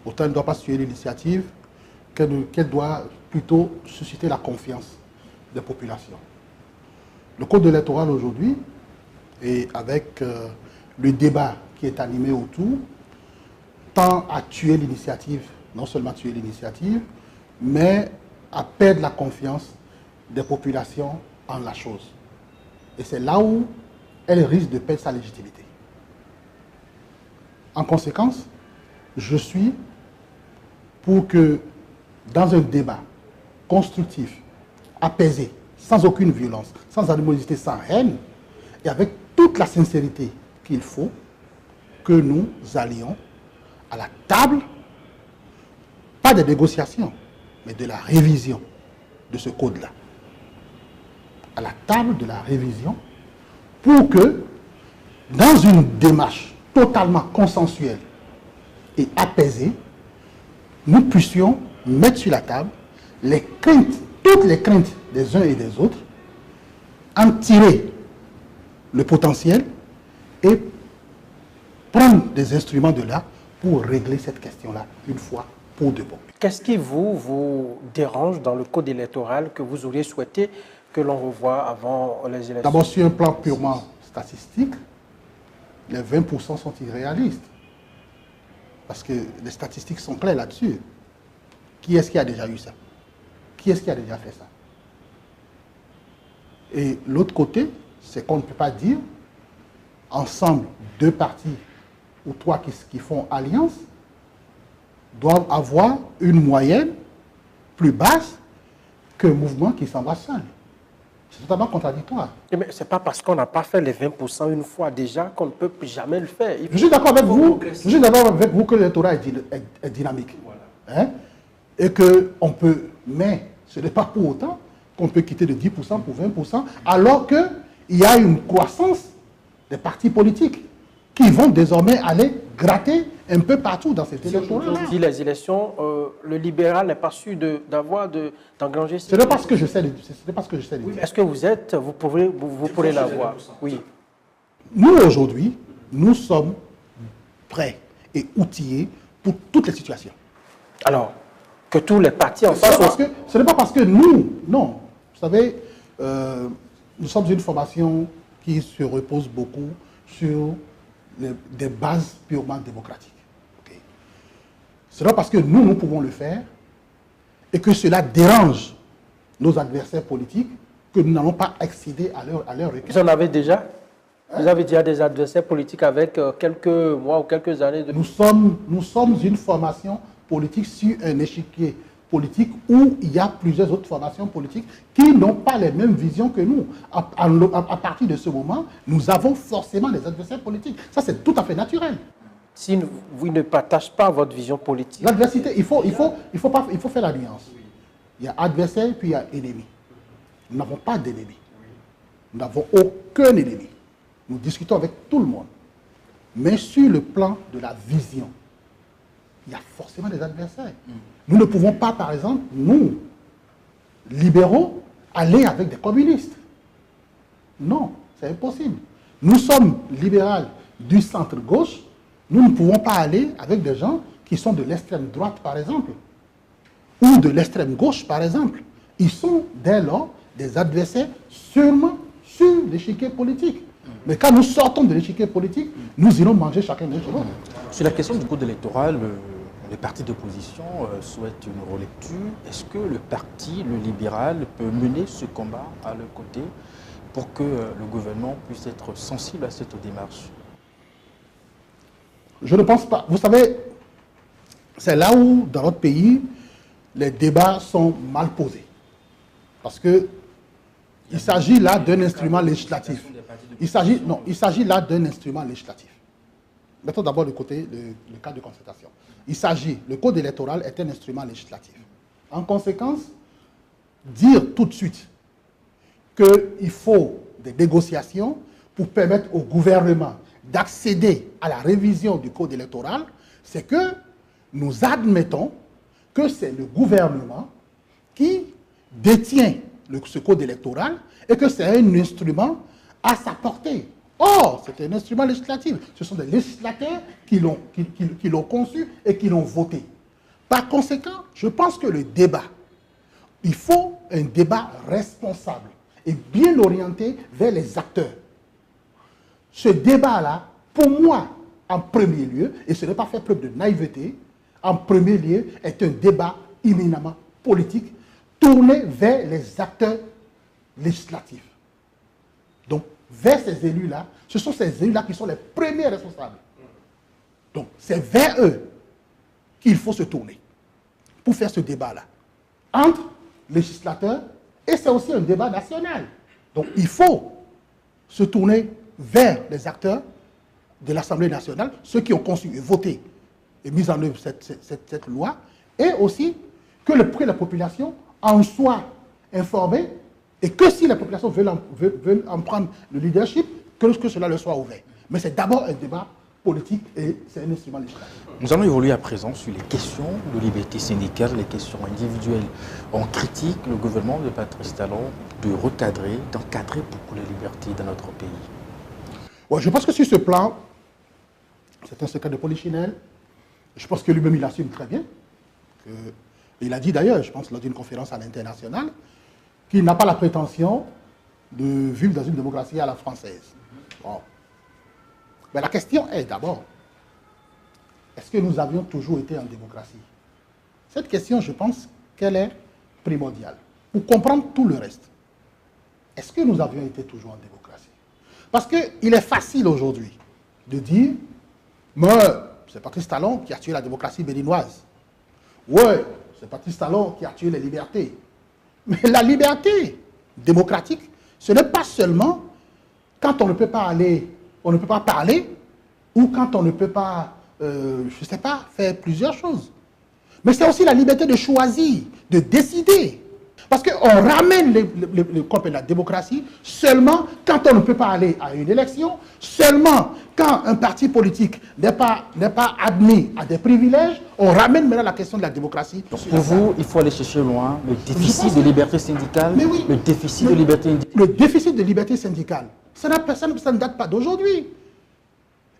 Autant elle ne doit pas tuer l'initiative qu'elle doit plutôt susciter la confiance des populations. Le code électoral aujourd'hui, et avec le débat qui est animé autour, tend à tuer l'initiative, non seulement tuer l'initiative, mais à perdre la confiance des populations en la chose. Et c'est là où elle risque de perdre sa légitimité. En conséquence, je suis pour que dans un débat constructif, apaisé, sans aucune violence, sans animosité, sans haine, et avec toute la sincérité qu'il faut, que nous allions à la table, pas de négociations, mais de la révision de ce code-là. À la table de la révision, pour que, dans une démarche totalement consensuelle et apaisée, nous puissions mettre sur la table les craintes, toutes les craintes des uns et des autres, en tirer le potentiel et prendre des instruments de là pour régler cette question-là une fois pour de bon. Qu'est-ce qui vous dérange dans le code électoral que vous auriez souhaité que l'on revoie avant les élections? D'abord, sur un plan purement statistique, les 20% sont irréalistes. Parce que les statistiques sont claires là-dessus. Qui est-ce qui a déjà eu ça? Qui est-ce qui a déjà fait ça? Et l'autre côté, c'est qu'on ne peut pas dire, ensemble, deux partis ou trois qui font alliance, doivent avoir une moyenne plus basse qu'un mouvement qui s'en va seul. C'est totalement contradictoire. Mais ce n'est pas parce qu'on n'a pas fait les 20% une fois déjà qu'on ne peut jamais le faire. Je suis d'accord avec vous. Je suis d'accord avec vous que l'électorat est dynamique. Voilà. Hein? Et qu'on peut, mais ce n'est pas pour autant qu'on peut quitter de 10% pour 20%, alors qu'il y a une croissance des partis politiques qui vont désormais aller gratter un peu partout dans cet électorat. On dit les élections, le libéral n'est pas sûr d'engranger. Ce n'est pas ce que je sais de dire. Est-ce que vous pourrez l'avoir? Oui. Nous, aujourd'hui, nous sommes prêts et outillés pour toutes les situations. Alors, que tous les partis en face... Ce n'est pas parce que nous, non. Vous savez, nous sommes une formation qui se repose beaucoup sur des bases purement démocratiques. Okay. Ce n'est pas parce que nous pouvons le faire et que cela dérange nos adversaires politiques que nous n'allons pas accéder à leur requête. Vous en avez déjà? Vous avez déjà des adversaires politiques avec quelques mois ou quelques années de... Nous sommes une formation politique sur un échiquier politique où il y a plusieurs autres formations politiques qui n'ont pas les mêmes visions que nous. À partir de ce moment, nous avons forcément des adversaires politiques. Ça, c'est tout à fait naturel. Si vous ne partagez pas votre vision politique... L'adversité, il faut faire la nuance. Il y a adversaire puis il y a ennemi. Nous n'avons pas d'ennemi. Nous n'avons aucun ennemi. Nous discutons avec tout le monde. Mais sur le plan de la vision, il y a forcément des adversaires. Nous ne pouvons pas, par exemple, nous, libéraux, aller avec des communistes. Non, c'est impossible. Nous sommes libéraux du centre-gauche. Nous ne pouvons pas aller avec des gens qui sont de l'extrême droite, par exemple, ou de l'extrême gauche, par exemple. Ils sont, dès lors, des adversaires seulement sur l'échiquier politique. Mais quand nous sortons de l'échiquier politique, nous irons manger chacun notre autre. Sur la question du code électoral, les partis d'opposition souhaitent une relecture. Est-ce que le parti, le libéral, peut mener ce combat à leur côté pour que le gouvernement puisse être sensible à cette démarche? Je ne pense pas. Vous savez, c'est là où, dans notre pays, les débats sont mal posés. Parce que il s'agit là d'un instrument législatif. Il s'agit là d'un instrument législatif. Mettons d'abord le cas de concertation. Le code électoral est un instrument législatif. En conséquence, dire tout de suite qu'il faut des négociations pour permettre au gouvernement d'accéder à la révision du code électoral, c'est que nous admettons que c'est le gouvernement qui détient ce code électoral et que c'est un instrument à sa portée. Or, c'est un instrument législatif. Ce sont des législateurs qui l'ont conçu et qui l'ont voté. Par conséquent, je pense que le débat, il faut un débat responsable et bien orienté vers les acteurs. Ce débat-là, pour moi, en premier lieu, et ce n'est pas faire preuve de naïveté, en premier lieu, est un débat éminemment politique tourné vers les acteurs législatifs. Donc, vers ces élus-là, ce sont ces élus-là qui sont les premiers responsables. Donc, c'est vers eux qu'il faut se tourner pour faire ce débat-là. Entre législateurs, et c'est aussi un débat national. Donc, il faut se tourner vers les acteurs de l'Assemblée nationale, ceux qui ont conçu et voté et mis en œuvre cette loi, et aussi que la population en soit informée, et que si la population veut en prendre le leadership, que cela leur soit ouvert. Mais c'est d'abord un débat politique et c'est un instrument législatif. Nous allons évoluer à présent sur les questions de liberté syndicale, les questions individuelles. On critique le gouvernement de Patrice Talon de recadrer, d'encadrer beaucoup les libertés dans notre pays. Ouais, je pense que sur ce plan, c'est un secret de polichinelle. Je pense que lui-même, il assume très bien. Il a dit d'ailleurs, je pense, lors d'une conférence à l'international, qu'il n'a pas la prétention de vivre dans une démocratie à la française. Bon. Mais la question est d'abord, est-ce que nous avions toujours été en démocratie? Cette question, je pense qu'elle est primordiale pour comprendre tout le reste. Est-ce que nous avions été toujours en démocratie? Parce qu'il est facile aujourd'hui de dire, mais c'est Patrice Talon qui a tué la démocratie béninoise. Ouais, c'est Patrice Talon qui a tué les libertés. Mais la liberté démocratique, ce n'est pas seulement quand on ne peut pas aller, on ne peut pas parler, ou quand on ne peut pas, je ne sais pas, faire plusieurs choses. Mais c'est aussi la liberté de choisir, de décider. Parce qu'on ramène la démocratie seulement quand on ne peut pas aller à une élection, seulement quand un parti politique n'est pas admis à des privilèges, on ramène maintenant la question de la démocratie. Donc pour vous, il faut aller chercher loin le déficit de liberté syndicale, oui, le déficit de liberté individuelle. Le déficit de liberté syndicale, ça ne date pas d'aujourd'hui.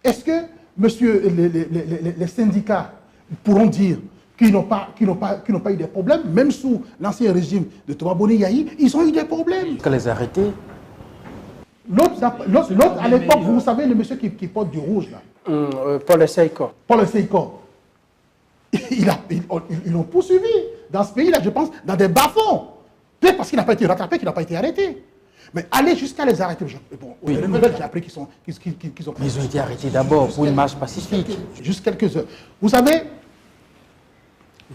Est-ce que, monsieur, les syndicats pourront dire qui n'ont pas eu des problèmes, même sous l'ancien régime de Thomas Boni-Yahi, ils ont eu des problèmes. Qu'à les arrêter. L'autre, à l'époque, vous savez, le monsieur qui porte du rouge, là. Paul Seyko. Paul Seyko. Ils l'ont poursuivi dans ce pays-là, je pense, dans des bas-fonds. Peut-être parce qu'il n'a pas été rattrapé, qu'il n'a pas été arrêté. Mais aller jusqu'à les arrêter, bon, oui, j'ai appris qu'ils ont... Mais ils ont été arrêtés d'abord pour une marche pacifique. Juste quelques heures. Vous savez,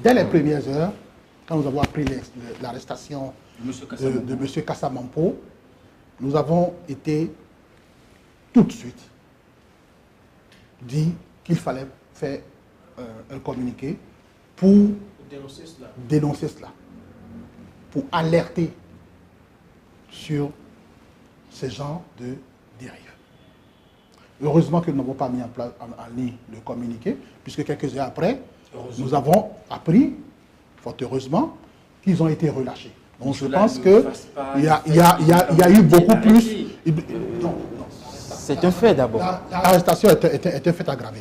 dès les premières heures, quand nous avons appris l'arrestation de M. Kassamampo, nous avons été tout de suite dit qu'il fallait faire un communiqué pour dénoncer cela, pour alerter sur ces genres de dérives. Heureusement que nous n'avons pas mis en ligne le communiqué, puisque quelques heures après, nous avons appris, fort heureusement, qu'ils ont été relâchés. Donc je pense qu'il y a eu beaucoup plus... C'est un fait d'abord. L'arrestation est un fait aggravé.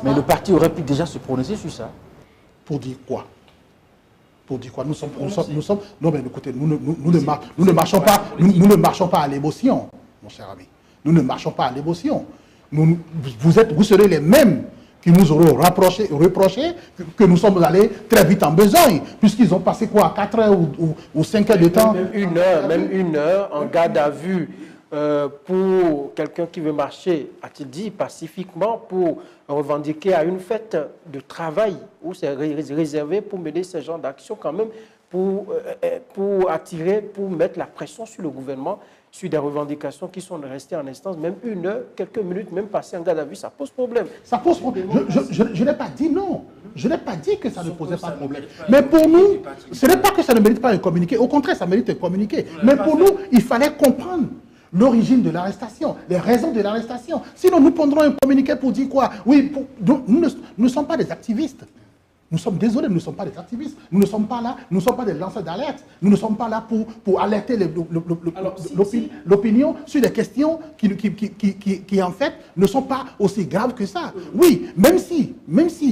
Mais le parti aurait pu déjà se prononcer sur ça. Pour dire quoi? Pour dire quoi? Nous sommes... Non mais écoutez, nous ne marchons pas à l'émotion, mon cher ami. Nous ne marchons pas à l'émotion. Vous serez les mêmes qui nous auraient reproché que nous sommes allés très vite en besogne, puisqu'ils ont passé quoi, 4 heures ou 5 heures de temps. Même une heure en garde à vue pour quelqu'un qui veut marcher, a-t-il dit, pacifiquement pour revendiquer à une fête de travail où c'est réservé pour mener ce genre d'action quand même, pour attirer, pour mettre la pression sur le gouvernement, sur des revendications qui sont restées en instance, même une heure, quelques minutes, même passer en garde à vue, ça pose problème. Ça pose problème. Je n'ai pas dit non. Je n'ai pas dit que ça ne posait pas de problème. Mais pour nous, ce n'est pas que ça ne mérite pas un communiqué. Au contraire, ça mérite un communiqué. Mais pour nous, il fallait comprendre l'origine de l'arrestation, les raisons de l'arrestation. Sinon, nous prendrons un communiqué pour dire quoi? Oui, nous ne sommes pas des activistes. Nous sommes désolés, nous ne sommes pas des activistes. Nous ne sommes pas là, nous ne sommes pas des lanceurs d'alerte. Nous ne sommes pas là pour alerter l'opinion sur des questions qui, en fait, ne sont pas aussi graves que ça. Oui, même si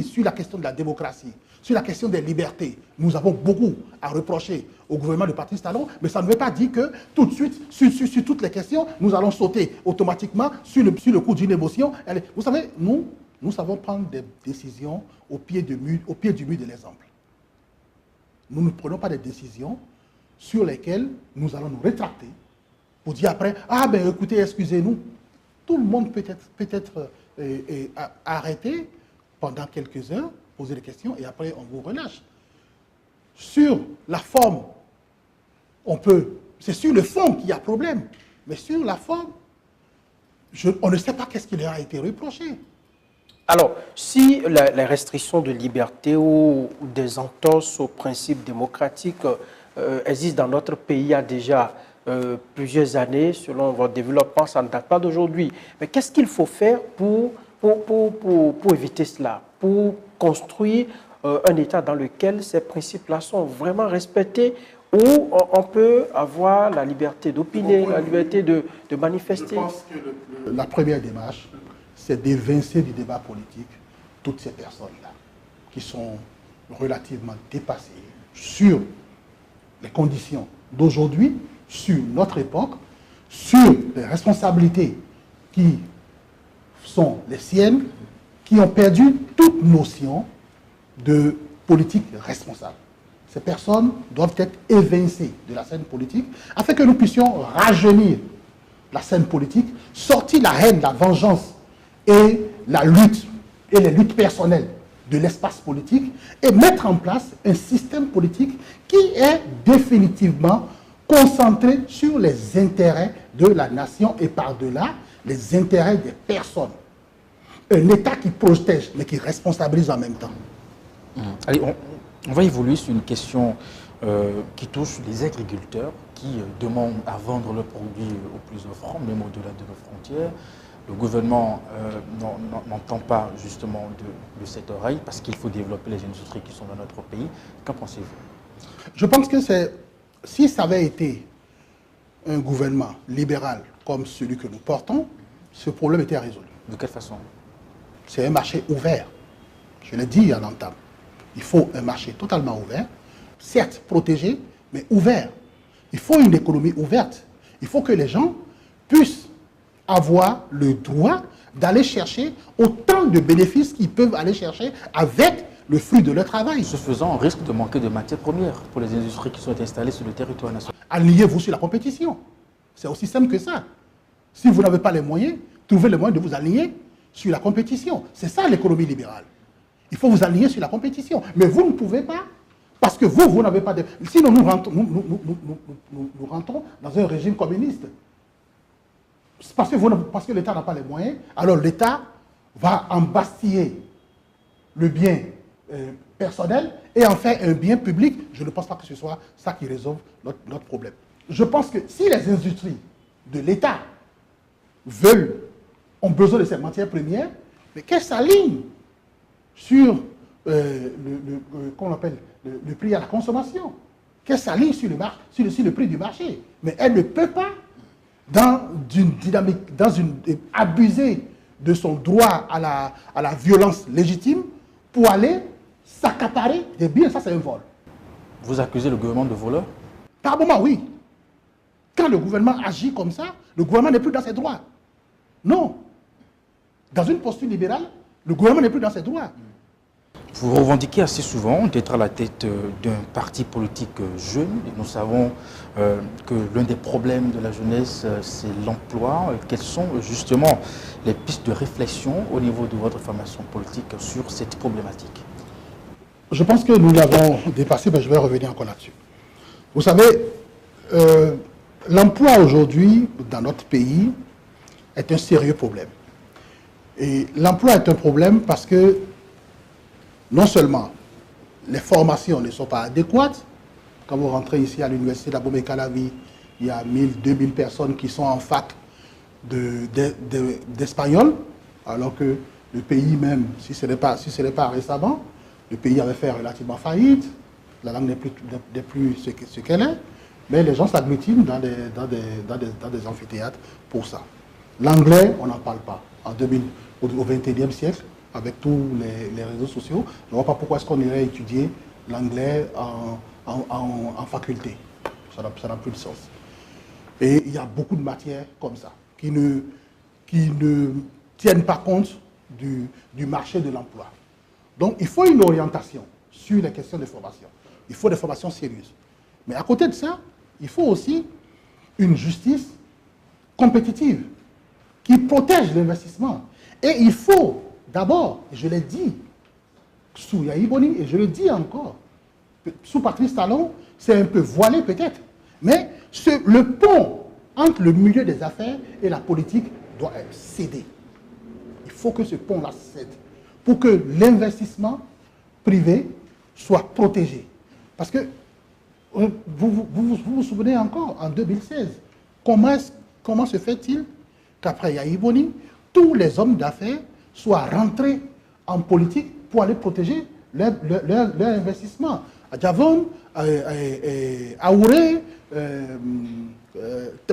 sur la question de la démocratie, sur la question des libertés, nous avons beaucoup à reprocher au gouvernement de Patrice Talon, mais ça ne veut pas dire que tout de suite, sur toutes les questions, nous allons sauter automatiquement sur le coup d'une émotion. Vous savez, nous savons prendre des décisions au pied du mur de l'exemple. Nous ne prenons pas des décisions sur lesquelles nous allons nous rétracter pour dire après, ah ben écoutez, excusez-nous. Tout le monde peut être arrêté pendant quelques heures, poser des questions et après on vous relâche. Sur la forme, c'est sur le fond qu'il y a problème, mais sur la forme, on ne sait pas qu'est-ce qui leur a été reproché. Alors, si les restrictions de liberté ou des entorses aux principes démocratiques existent dans notre pays il y a déjà plusieurs années, selon votre développement, ça ne date pas d'aujourd'hui. Mais qu'est-ce qu'il faut faire pour éviter cela, pour construire un État dans lequel ces principes-là sont vraiment respectés, où on peut avoir la liberté d'opiner, la liberté de manifester? Je pense que la première démarche, c'est d'évincer du débat politique toutes ces personnes-là qui sont relativement dépassées sur les conditions d'aujourd'hui, sur notre époque, sur les responsabilités qui sont les siennes, qui ont perdu toute notion de politique responsable. Ces personnes doivent être évincées de la scène politique afin que nous puissions rajeunir la scène politique, sortir la haine, la vengeance et la lutte, et les luttes personnelles de l'espace politique et mettre en place un système politique qui est définitivement concentré sur les intérêts de la nation et par-delà les intérêts des personnes. Un État qui protège mais qui responsabilise en même temps. Allez, on va évoluer sur une question qui touche les agriculteurs qui demandent à vendre leurs produits au plus offrant, même au-delà de nos frontières. Le gouvernement n'entend pas justement de cette oreille parce qu'il faut développer les industries qui sont dans notre pays. Qu'en pensez-vous? Je pense que si ça avait été un gouvernement libéral comme celui que nous portons, ce problème était résolu. De quelle façon? C'est un marché ouvert. Je l'ai dit à l'entame. Il faut un marché totalement ouvert, certes protégé, mais ouvert. Il faut une économie ouverte. Il faut que les gens puissent avoir le droit d'aller chercher autant de bénéfices qu'ils peuvent aller chercher avec le fruit de leur travail. Ce faisant, on risque de manquer de matières premières pour les industries qui sont installées sur le territoire national. Alignez-vous sur la compétition. C'est aussi simple que ça. Si vous n'avez pas les moyens, trouvez les moyens de vous aligner sur la compétition. C'est ça l'économie libérale. Il faut vous aligner sur la compétition. Mais vous ne pouvez pas, parce que vous n'avez pas de... Sinon, nous rentrons dans un régime communiste. Parce que l'État n'a pas les moyens, alors l'État va embastiller le bien personnel et en faire un bien public. Je ne pense pas que ce soit ça qui résolve notre problème. Je pense que si les industries de l'État ont besoin de ces matières premières, mais qu'elles s'alignent sur le prix à la consommation, qu'elles s'alignent sur le prix du marché. Mais elle ne peut pas, dans une dynamique, abuser de son droit à la violence légitime pour aller s'accaparer des biens. Ça, c'est un vol. Vous accusez le gouvernement de voleur? Par moment, oui. Quand le gouvernement agit comme ça, le gouvernement n'est plus dans ses droits. Non. Dans une posture libérale, Le gouvernement n'est plus dans ses droits. Vous revendiquez assez souvent d'être à la tête d'un parti politique jeune. Et nous savons que l'un des problèmes de la jeunesse, c'est l'emploi. Quelles sont justement les pistes de réflexion au niveau de votre formation politique sur cette problématique? Je pense que nous l'avons dépassé, mais je vais revenir encore là-dessus. Vous savez, l'emploi aujourd'hui dans notre pays est un sérieux problème. Et l'emploi est un problème parce que non seulement les formations ne sont pas adéquates. Quand vous rentrez ici à l'université d'Abomey Calavi, il y a 1000, 2000 personnes qui sont en fac d'espagnol, alors que le pays même, si ce n'est pas récemment, le pays avait fait relativement faillite, la langue n'est plus ce qu'elle est, mais les gens s'agglutinent dans des amphithéâtres pour ça. L'anglais, on n'en parle pas. Au XXIe siècle, avec tous les réseaux sociaux, je ne vois pas pourquoi est-ce qu'on irait étudier l'anglais en faculté. Ça n'a plus de sens. Et il y a beaucoup de matières comme ça, qui ne tiennent pas compte du marché de l'emploi. Donc, il faut une orientation sur les questions de formation. Il faut des formations sérieuses. Mais à côté de ça, il faut aussi une justice compétitive qui protège l'investissement. Et il faut, d'abord, je l'ai dit, sous Yahi Boni, et je le dis encore, sous Patrice Talon, c'est un peu voilé peut-être, mais le pont entre le milieu des affaires et la politique doit céder. Il faut que ce pont-là cède pour que l'investissement privé soit protégé. Parce que, vous vous souvenez encore, en 2016, comment se fait-il qu'après Yahi Boni, tous les hommes d'affaires soient rentrés en politique pour aller protéger leur investissement? Adjavon, Aouré,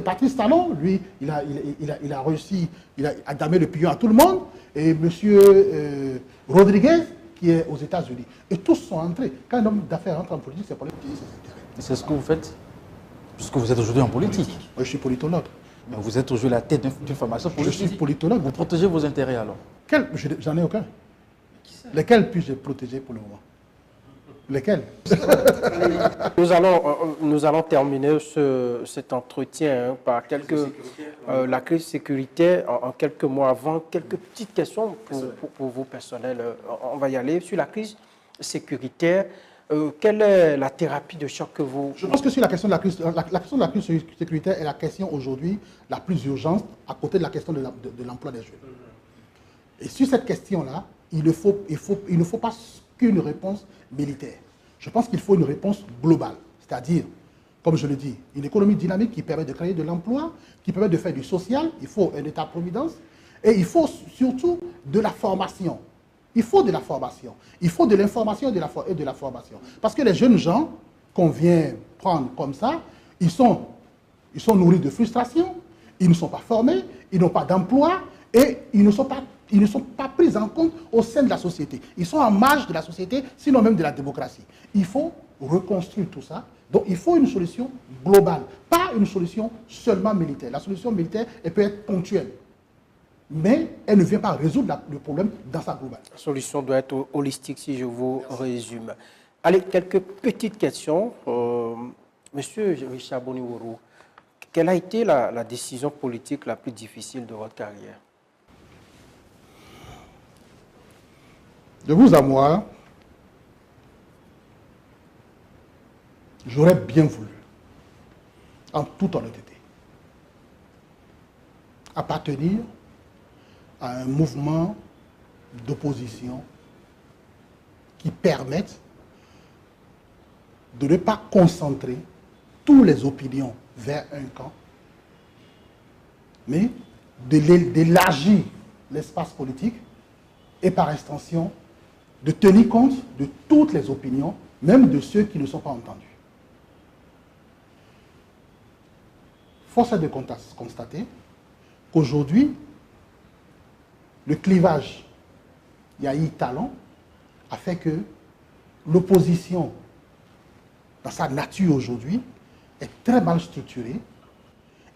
Patrice Talon, lui, il a réussi, il a damé le pion à tout le monde, et M. Rodriguez, qui est aux États-Unis. Et tous sont entrés. Quand un homme d'affaires rentre en politique, c'est pour les payer ses intérêts. C'est ce que vous faites, puisque vous êtes aujourd'hui en politique. Moi, je suis politologue. Vous êtes aujourd'hui la tête d'une formation politique. Je suis politologue. Vous protégez vos intérêts alors? J'en ai aucun. Lesquels puis-je protéger pour le moment? Lesquels? Nous allons terminer cet entretien par la crise sécuritaire en quelques mois avant. Quelques petites questions pour vous personnels. On va y aller. Sur la crise sécuritaire, quelle est la thérapie de choc que vous... Je pense que sur la question de la crise sécuritaire est la question aujourd'hui la plus urgente à côté de la question de l'emploi des jeunes. Et sur cette question-là, il ne faut pas qu'une réponse militaire. Je pense qu'il faut une réponse globale, c'est-à-dire, comme je le dis, une économie dynamique qui permet de créer de l'emploi, qui permet de faire du social. Il faut un État-providence et il faut surtout de la formation. Il faut de la formation. Il faut de l'information et de la formation. Parce que les jeunes gens qu'on vient prendre comme ça, ils sont nourris de frustration, ils ne sont pas formés, ils n'ont pas d'emploi et ils ne sont pas pris en compte au sein de la société. Ils sont en marge de la société, sinon même de la démocratie. Il faut reconstruire tout ça. Donc il faut une solution globale, pas une solution seulement militaire. La solution militaire, elle peut être ponctuelle, mais elle ne vient pas résoudre le problème dans sa globalité. La solution doit être holistique, si je vous résume. Allez, quelques petites questions. Monsieur Richard Boni Ouroux, quelle a été la décision politique la plus difficile de votre carrière? De vous à moi, j'aurais bien voulu, en toute honnêteté, appartenir à un mouvement d'opposition qui permette de ne pas concentrer toutes les opinions vers un camp, mais d'élargir l'espace politique et par extension de tenir compte de toutes les opinions, même de ceux qui ne sont pas entendus. Force est de constater qu'aujourd'hui, le clivage Yahi Talon a fait que l'opposition, dans sa nature aujourd'hui, est très mal structurée,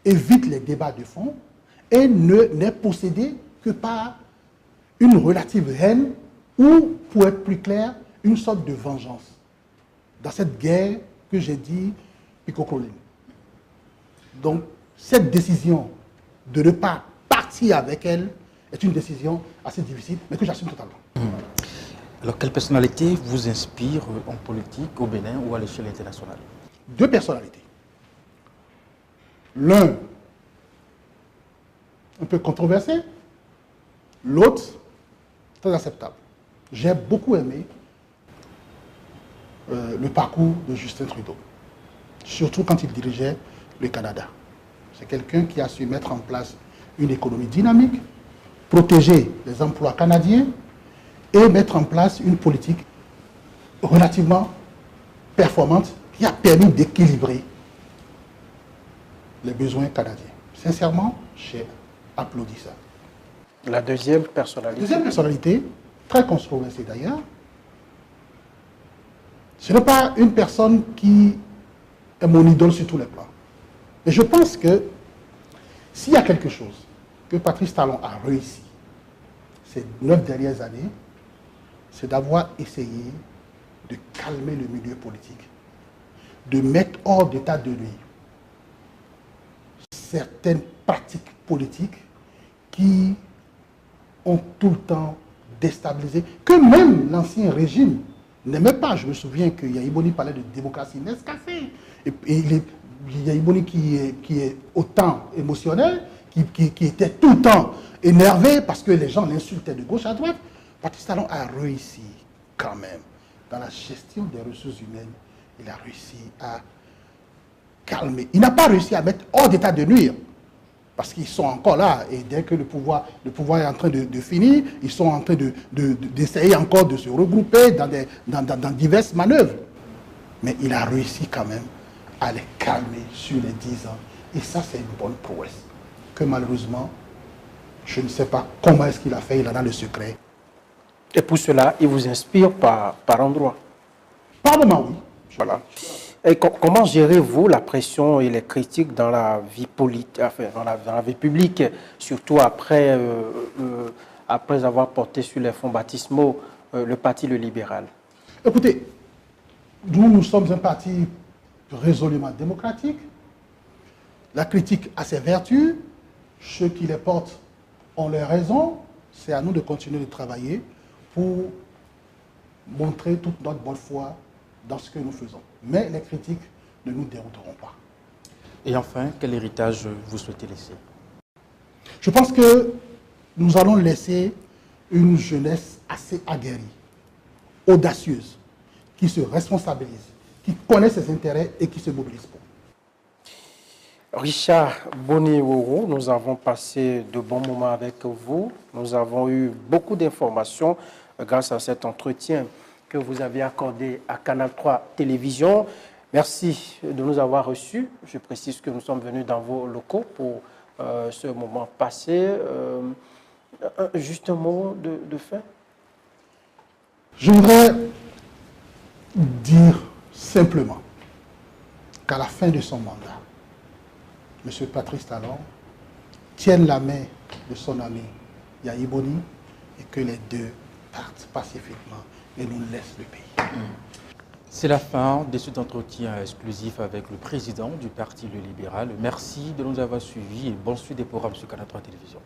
évite les débats de fond et n'est possédée que par une relative haine ou, pour être plus clair, une sorte de vengeance dans cette guerre que j'ai dit picocoline. Donc, cette décision de ne pas partir avec elle est une décision assez difficile, mais que j'assume totalement. Alors, quelle personnalité vous inspire en politique au Bénin ou à l'échelle internationale? Deux personnalités. L'un, un peu controversé, l'autre, très acceptable. J'ai beaucoup aimé le parcours de Justin Trudeau, surtout quand il dirigeait le Canada. C'est quelqu'un qui a su mettre en place une économie dynamique, protéger les emplois canadiens et mettre en place une politique relativement performante qui a permis d'équilibrer les besoins canadiens. Sincèrement, j'ai applaudi ça. La deuxième personnalité. Deuxième personnalité, très controversée d'ailleurs, ce n'est pas une personne qui est mon idole sur tous les plans. Mais je pense que s'il y a quelque chose que Patrice Talon a réussi ces 9 dernières années, c'est d'avoir essayé de calmer le milieu politique, de mettre hors d'état de nuire certaines pratiques politiques qui ont tout le temps déstabilisé, que même l'ancien régime n'aimait pas. Je me souviens que Yaïboni parlait de démocratie Nescafé. Et Yaïboni qui est autant émotionnel, qui était tout le temps énervé parce que les gens l'insultaient de gauche à droite. Patrice Talon a réussi quand même dans la gestion des ressources humaines. Il a réussi à calmer. Il n'a pas réussi à mettre hors d'état de nuire. Parce qu'ils sont encore là. Et dès que le pouvoir est en train de finir, ils sont en train d'essayer encore de se regrouper dans diverses manœuvres. Mais il a réussi quand même à les calmer sur les 10 ans. Et ça, c'est une bonne prouesse. Que malheureusement, je ne sais pas comment est-ce qu'il a fait. Il en a le secret. Et pour cela, il vous inspire par endroit. Par moment, oui. Voilà. Et comment gérez-vous la pression et les critiques dans la vie politique, enfin, dans la vie publique, surtout après avoir porté sur les fonds baptismaux le Parti Le Libéral? Écoutez, nous sommes un parti résolument démocratique. La critique a ses vertus. Ceux qui les portent ont leurs raisons. C'est à nous de continuer de travailler pour montrer toute notre bonne foi dans ce que nous faisons. Mais les critiques ne nous dérouteront pas. Et enfin, quel héritage vous souhaitez laisser? Je pense que nous allons laisser une jeunesse assez aguerrie, audacieuse, qui se responsabilise, qui connaît ses intérêts et qui se mobilise pour. Richard Boni-Woro, nous avons passé de bons moments avec vous. Nous avons eu beaucoup d'informations grâce à cet entretien que vous avez accordé à Canal 3 Télévision. Merci de nous avoir reçus. Je précise que nous sommes venus dans vos locaux pour ce moment passé. Juste un mot de fin. Je voudrais dire simplement qu'à la fin de son mandat, M. Patrice Talon tienne la main de son ami Yaïboni et que les deux partent pacifiquement et nous laissent le pays. C'est la fin de cet entretien exclusif avec le président du Parti Le Libéral. Merci de nous avoir suivis et bonne suite des programmes sur Canal 3 Télévision.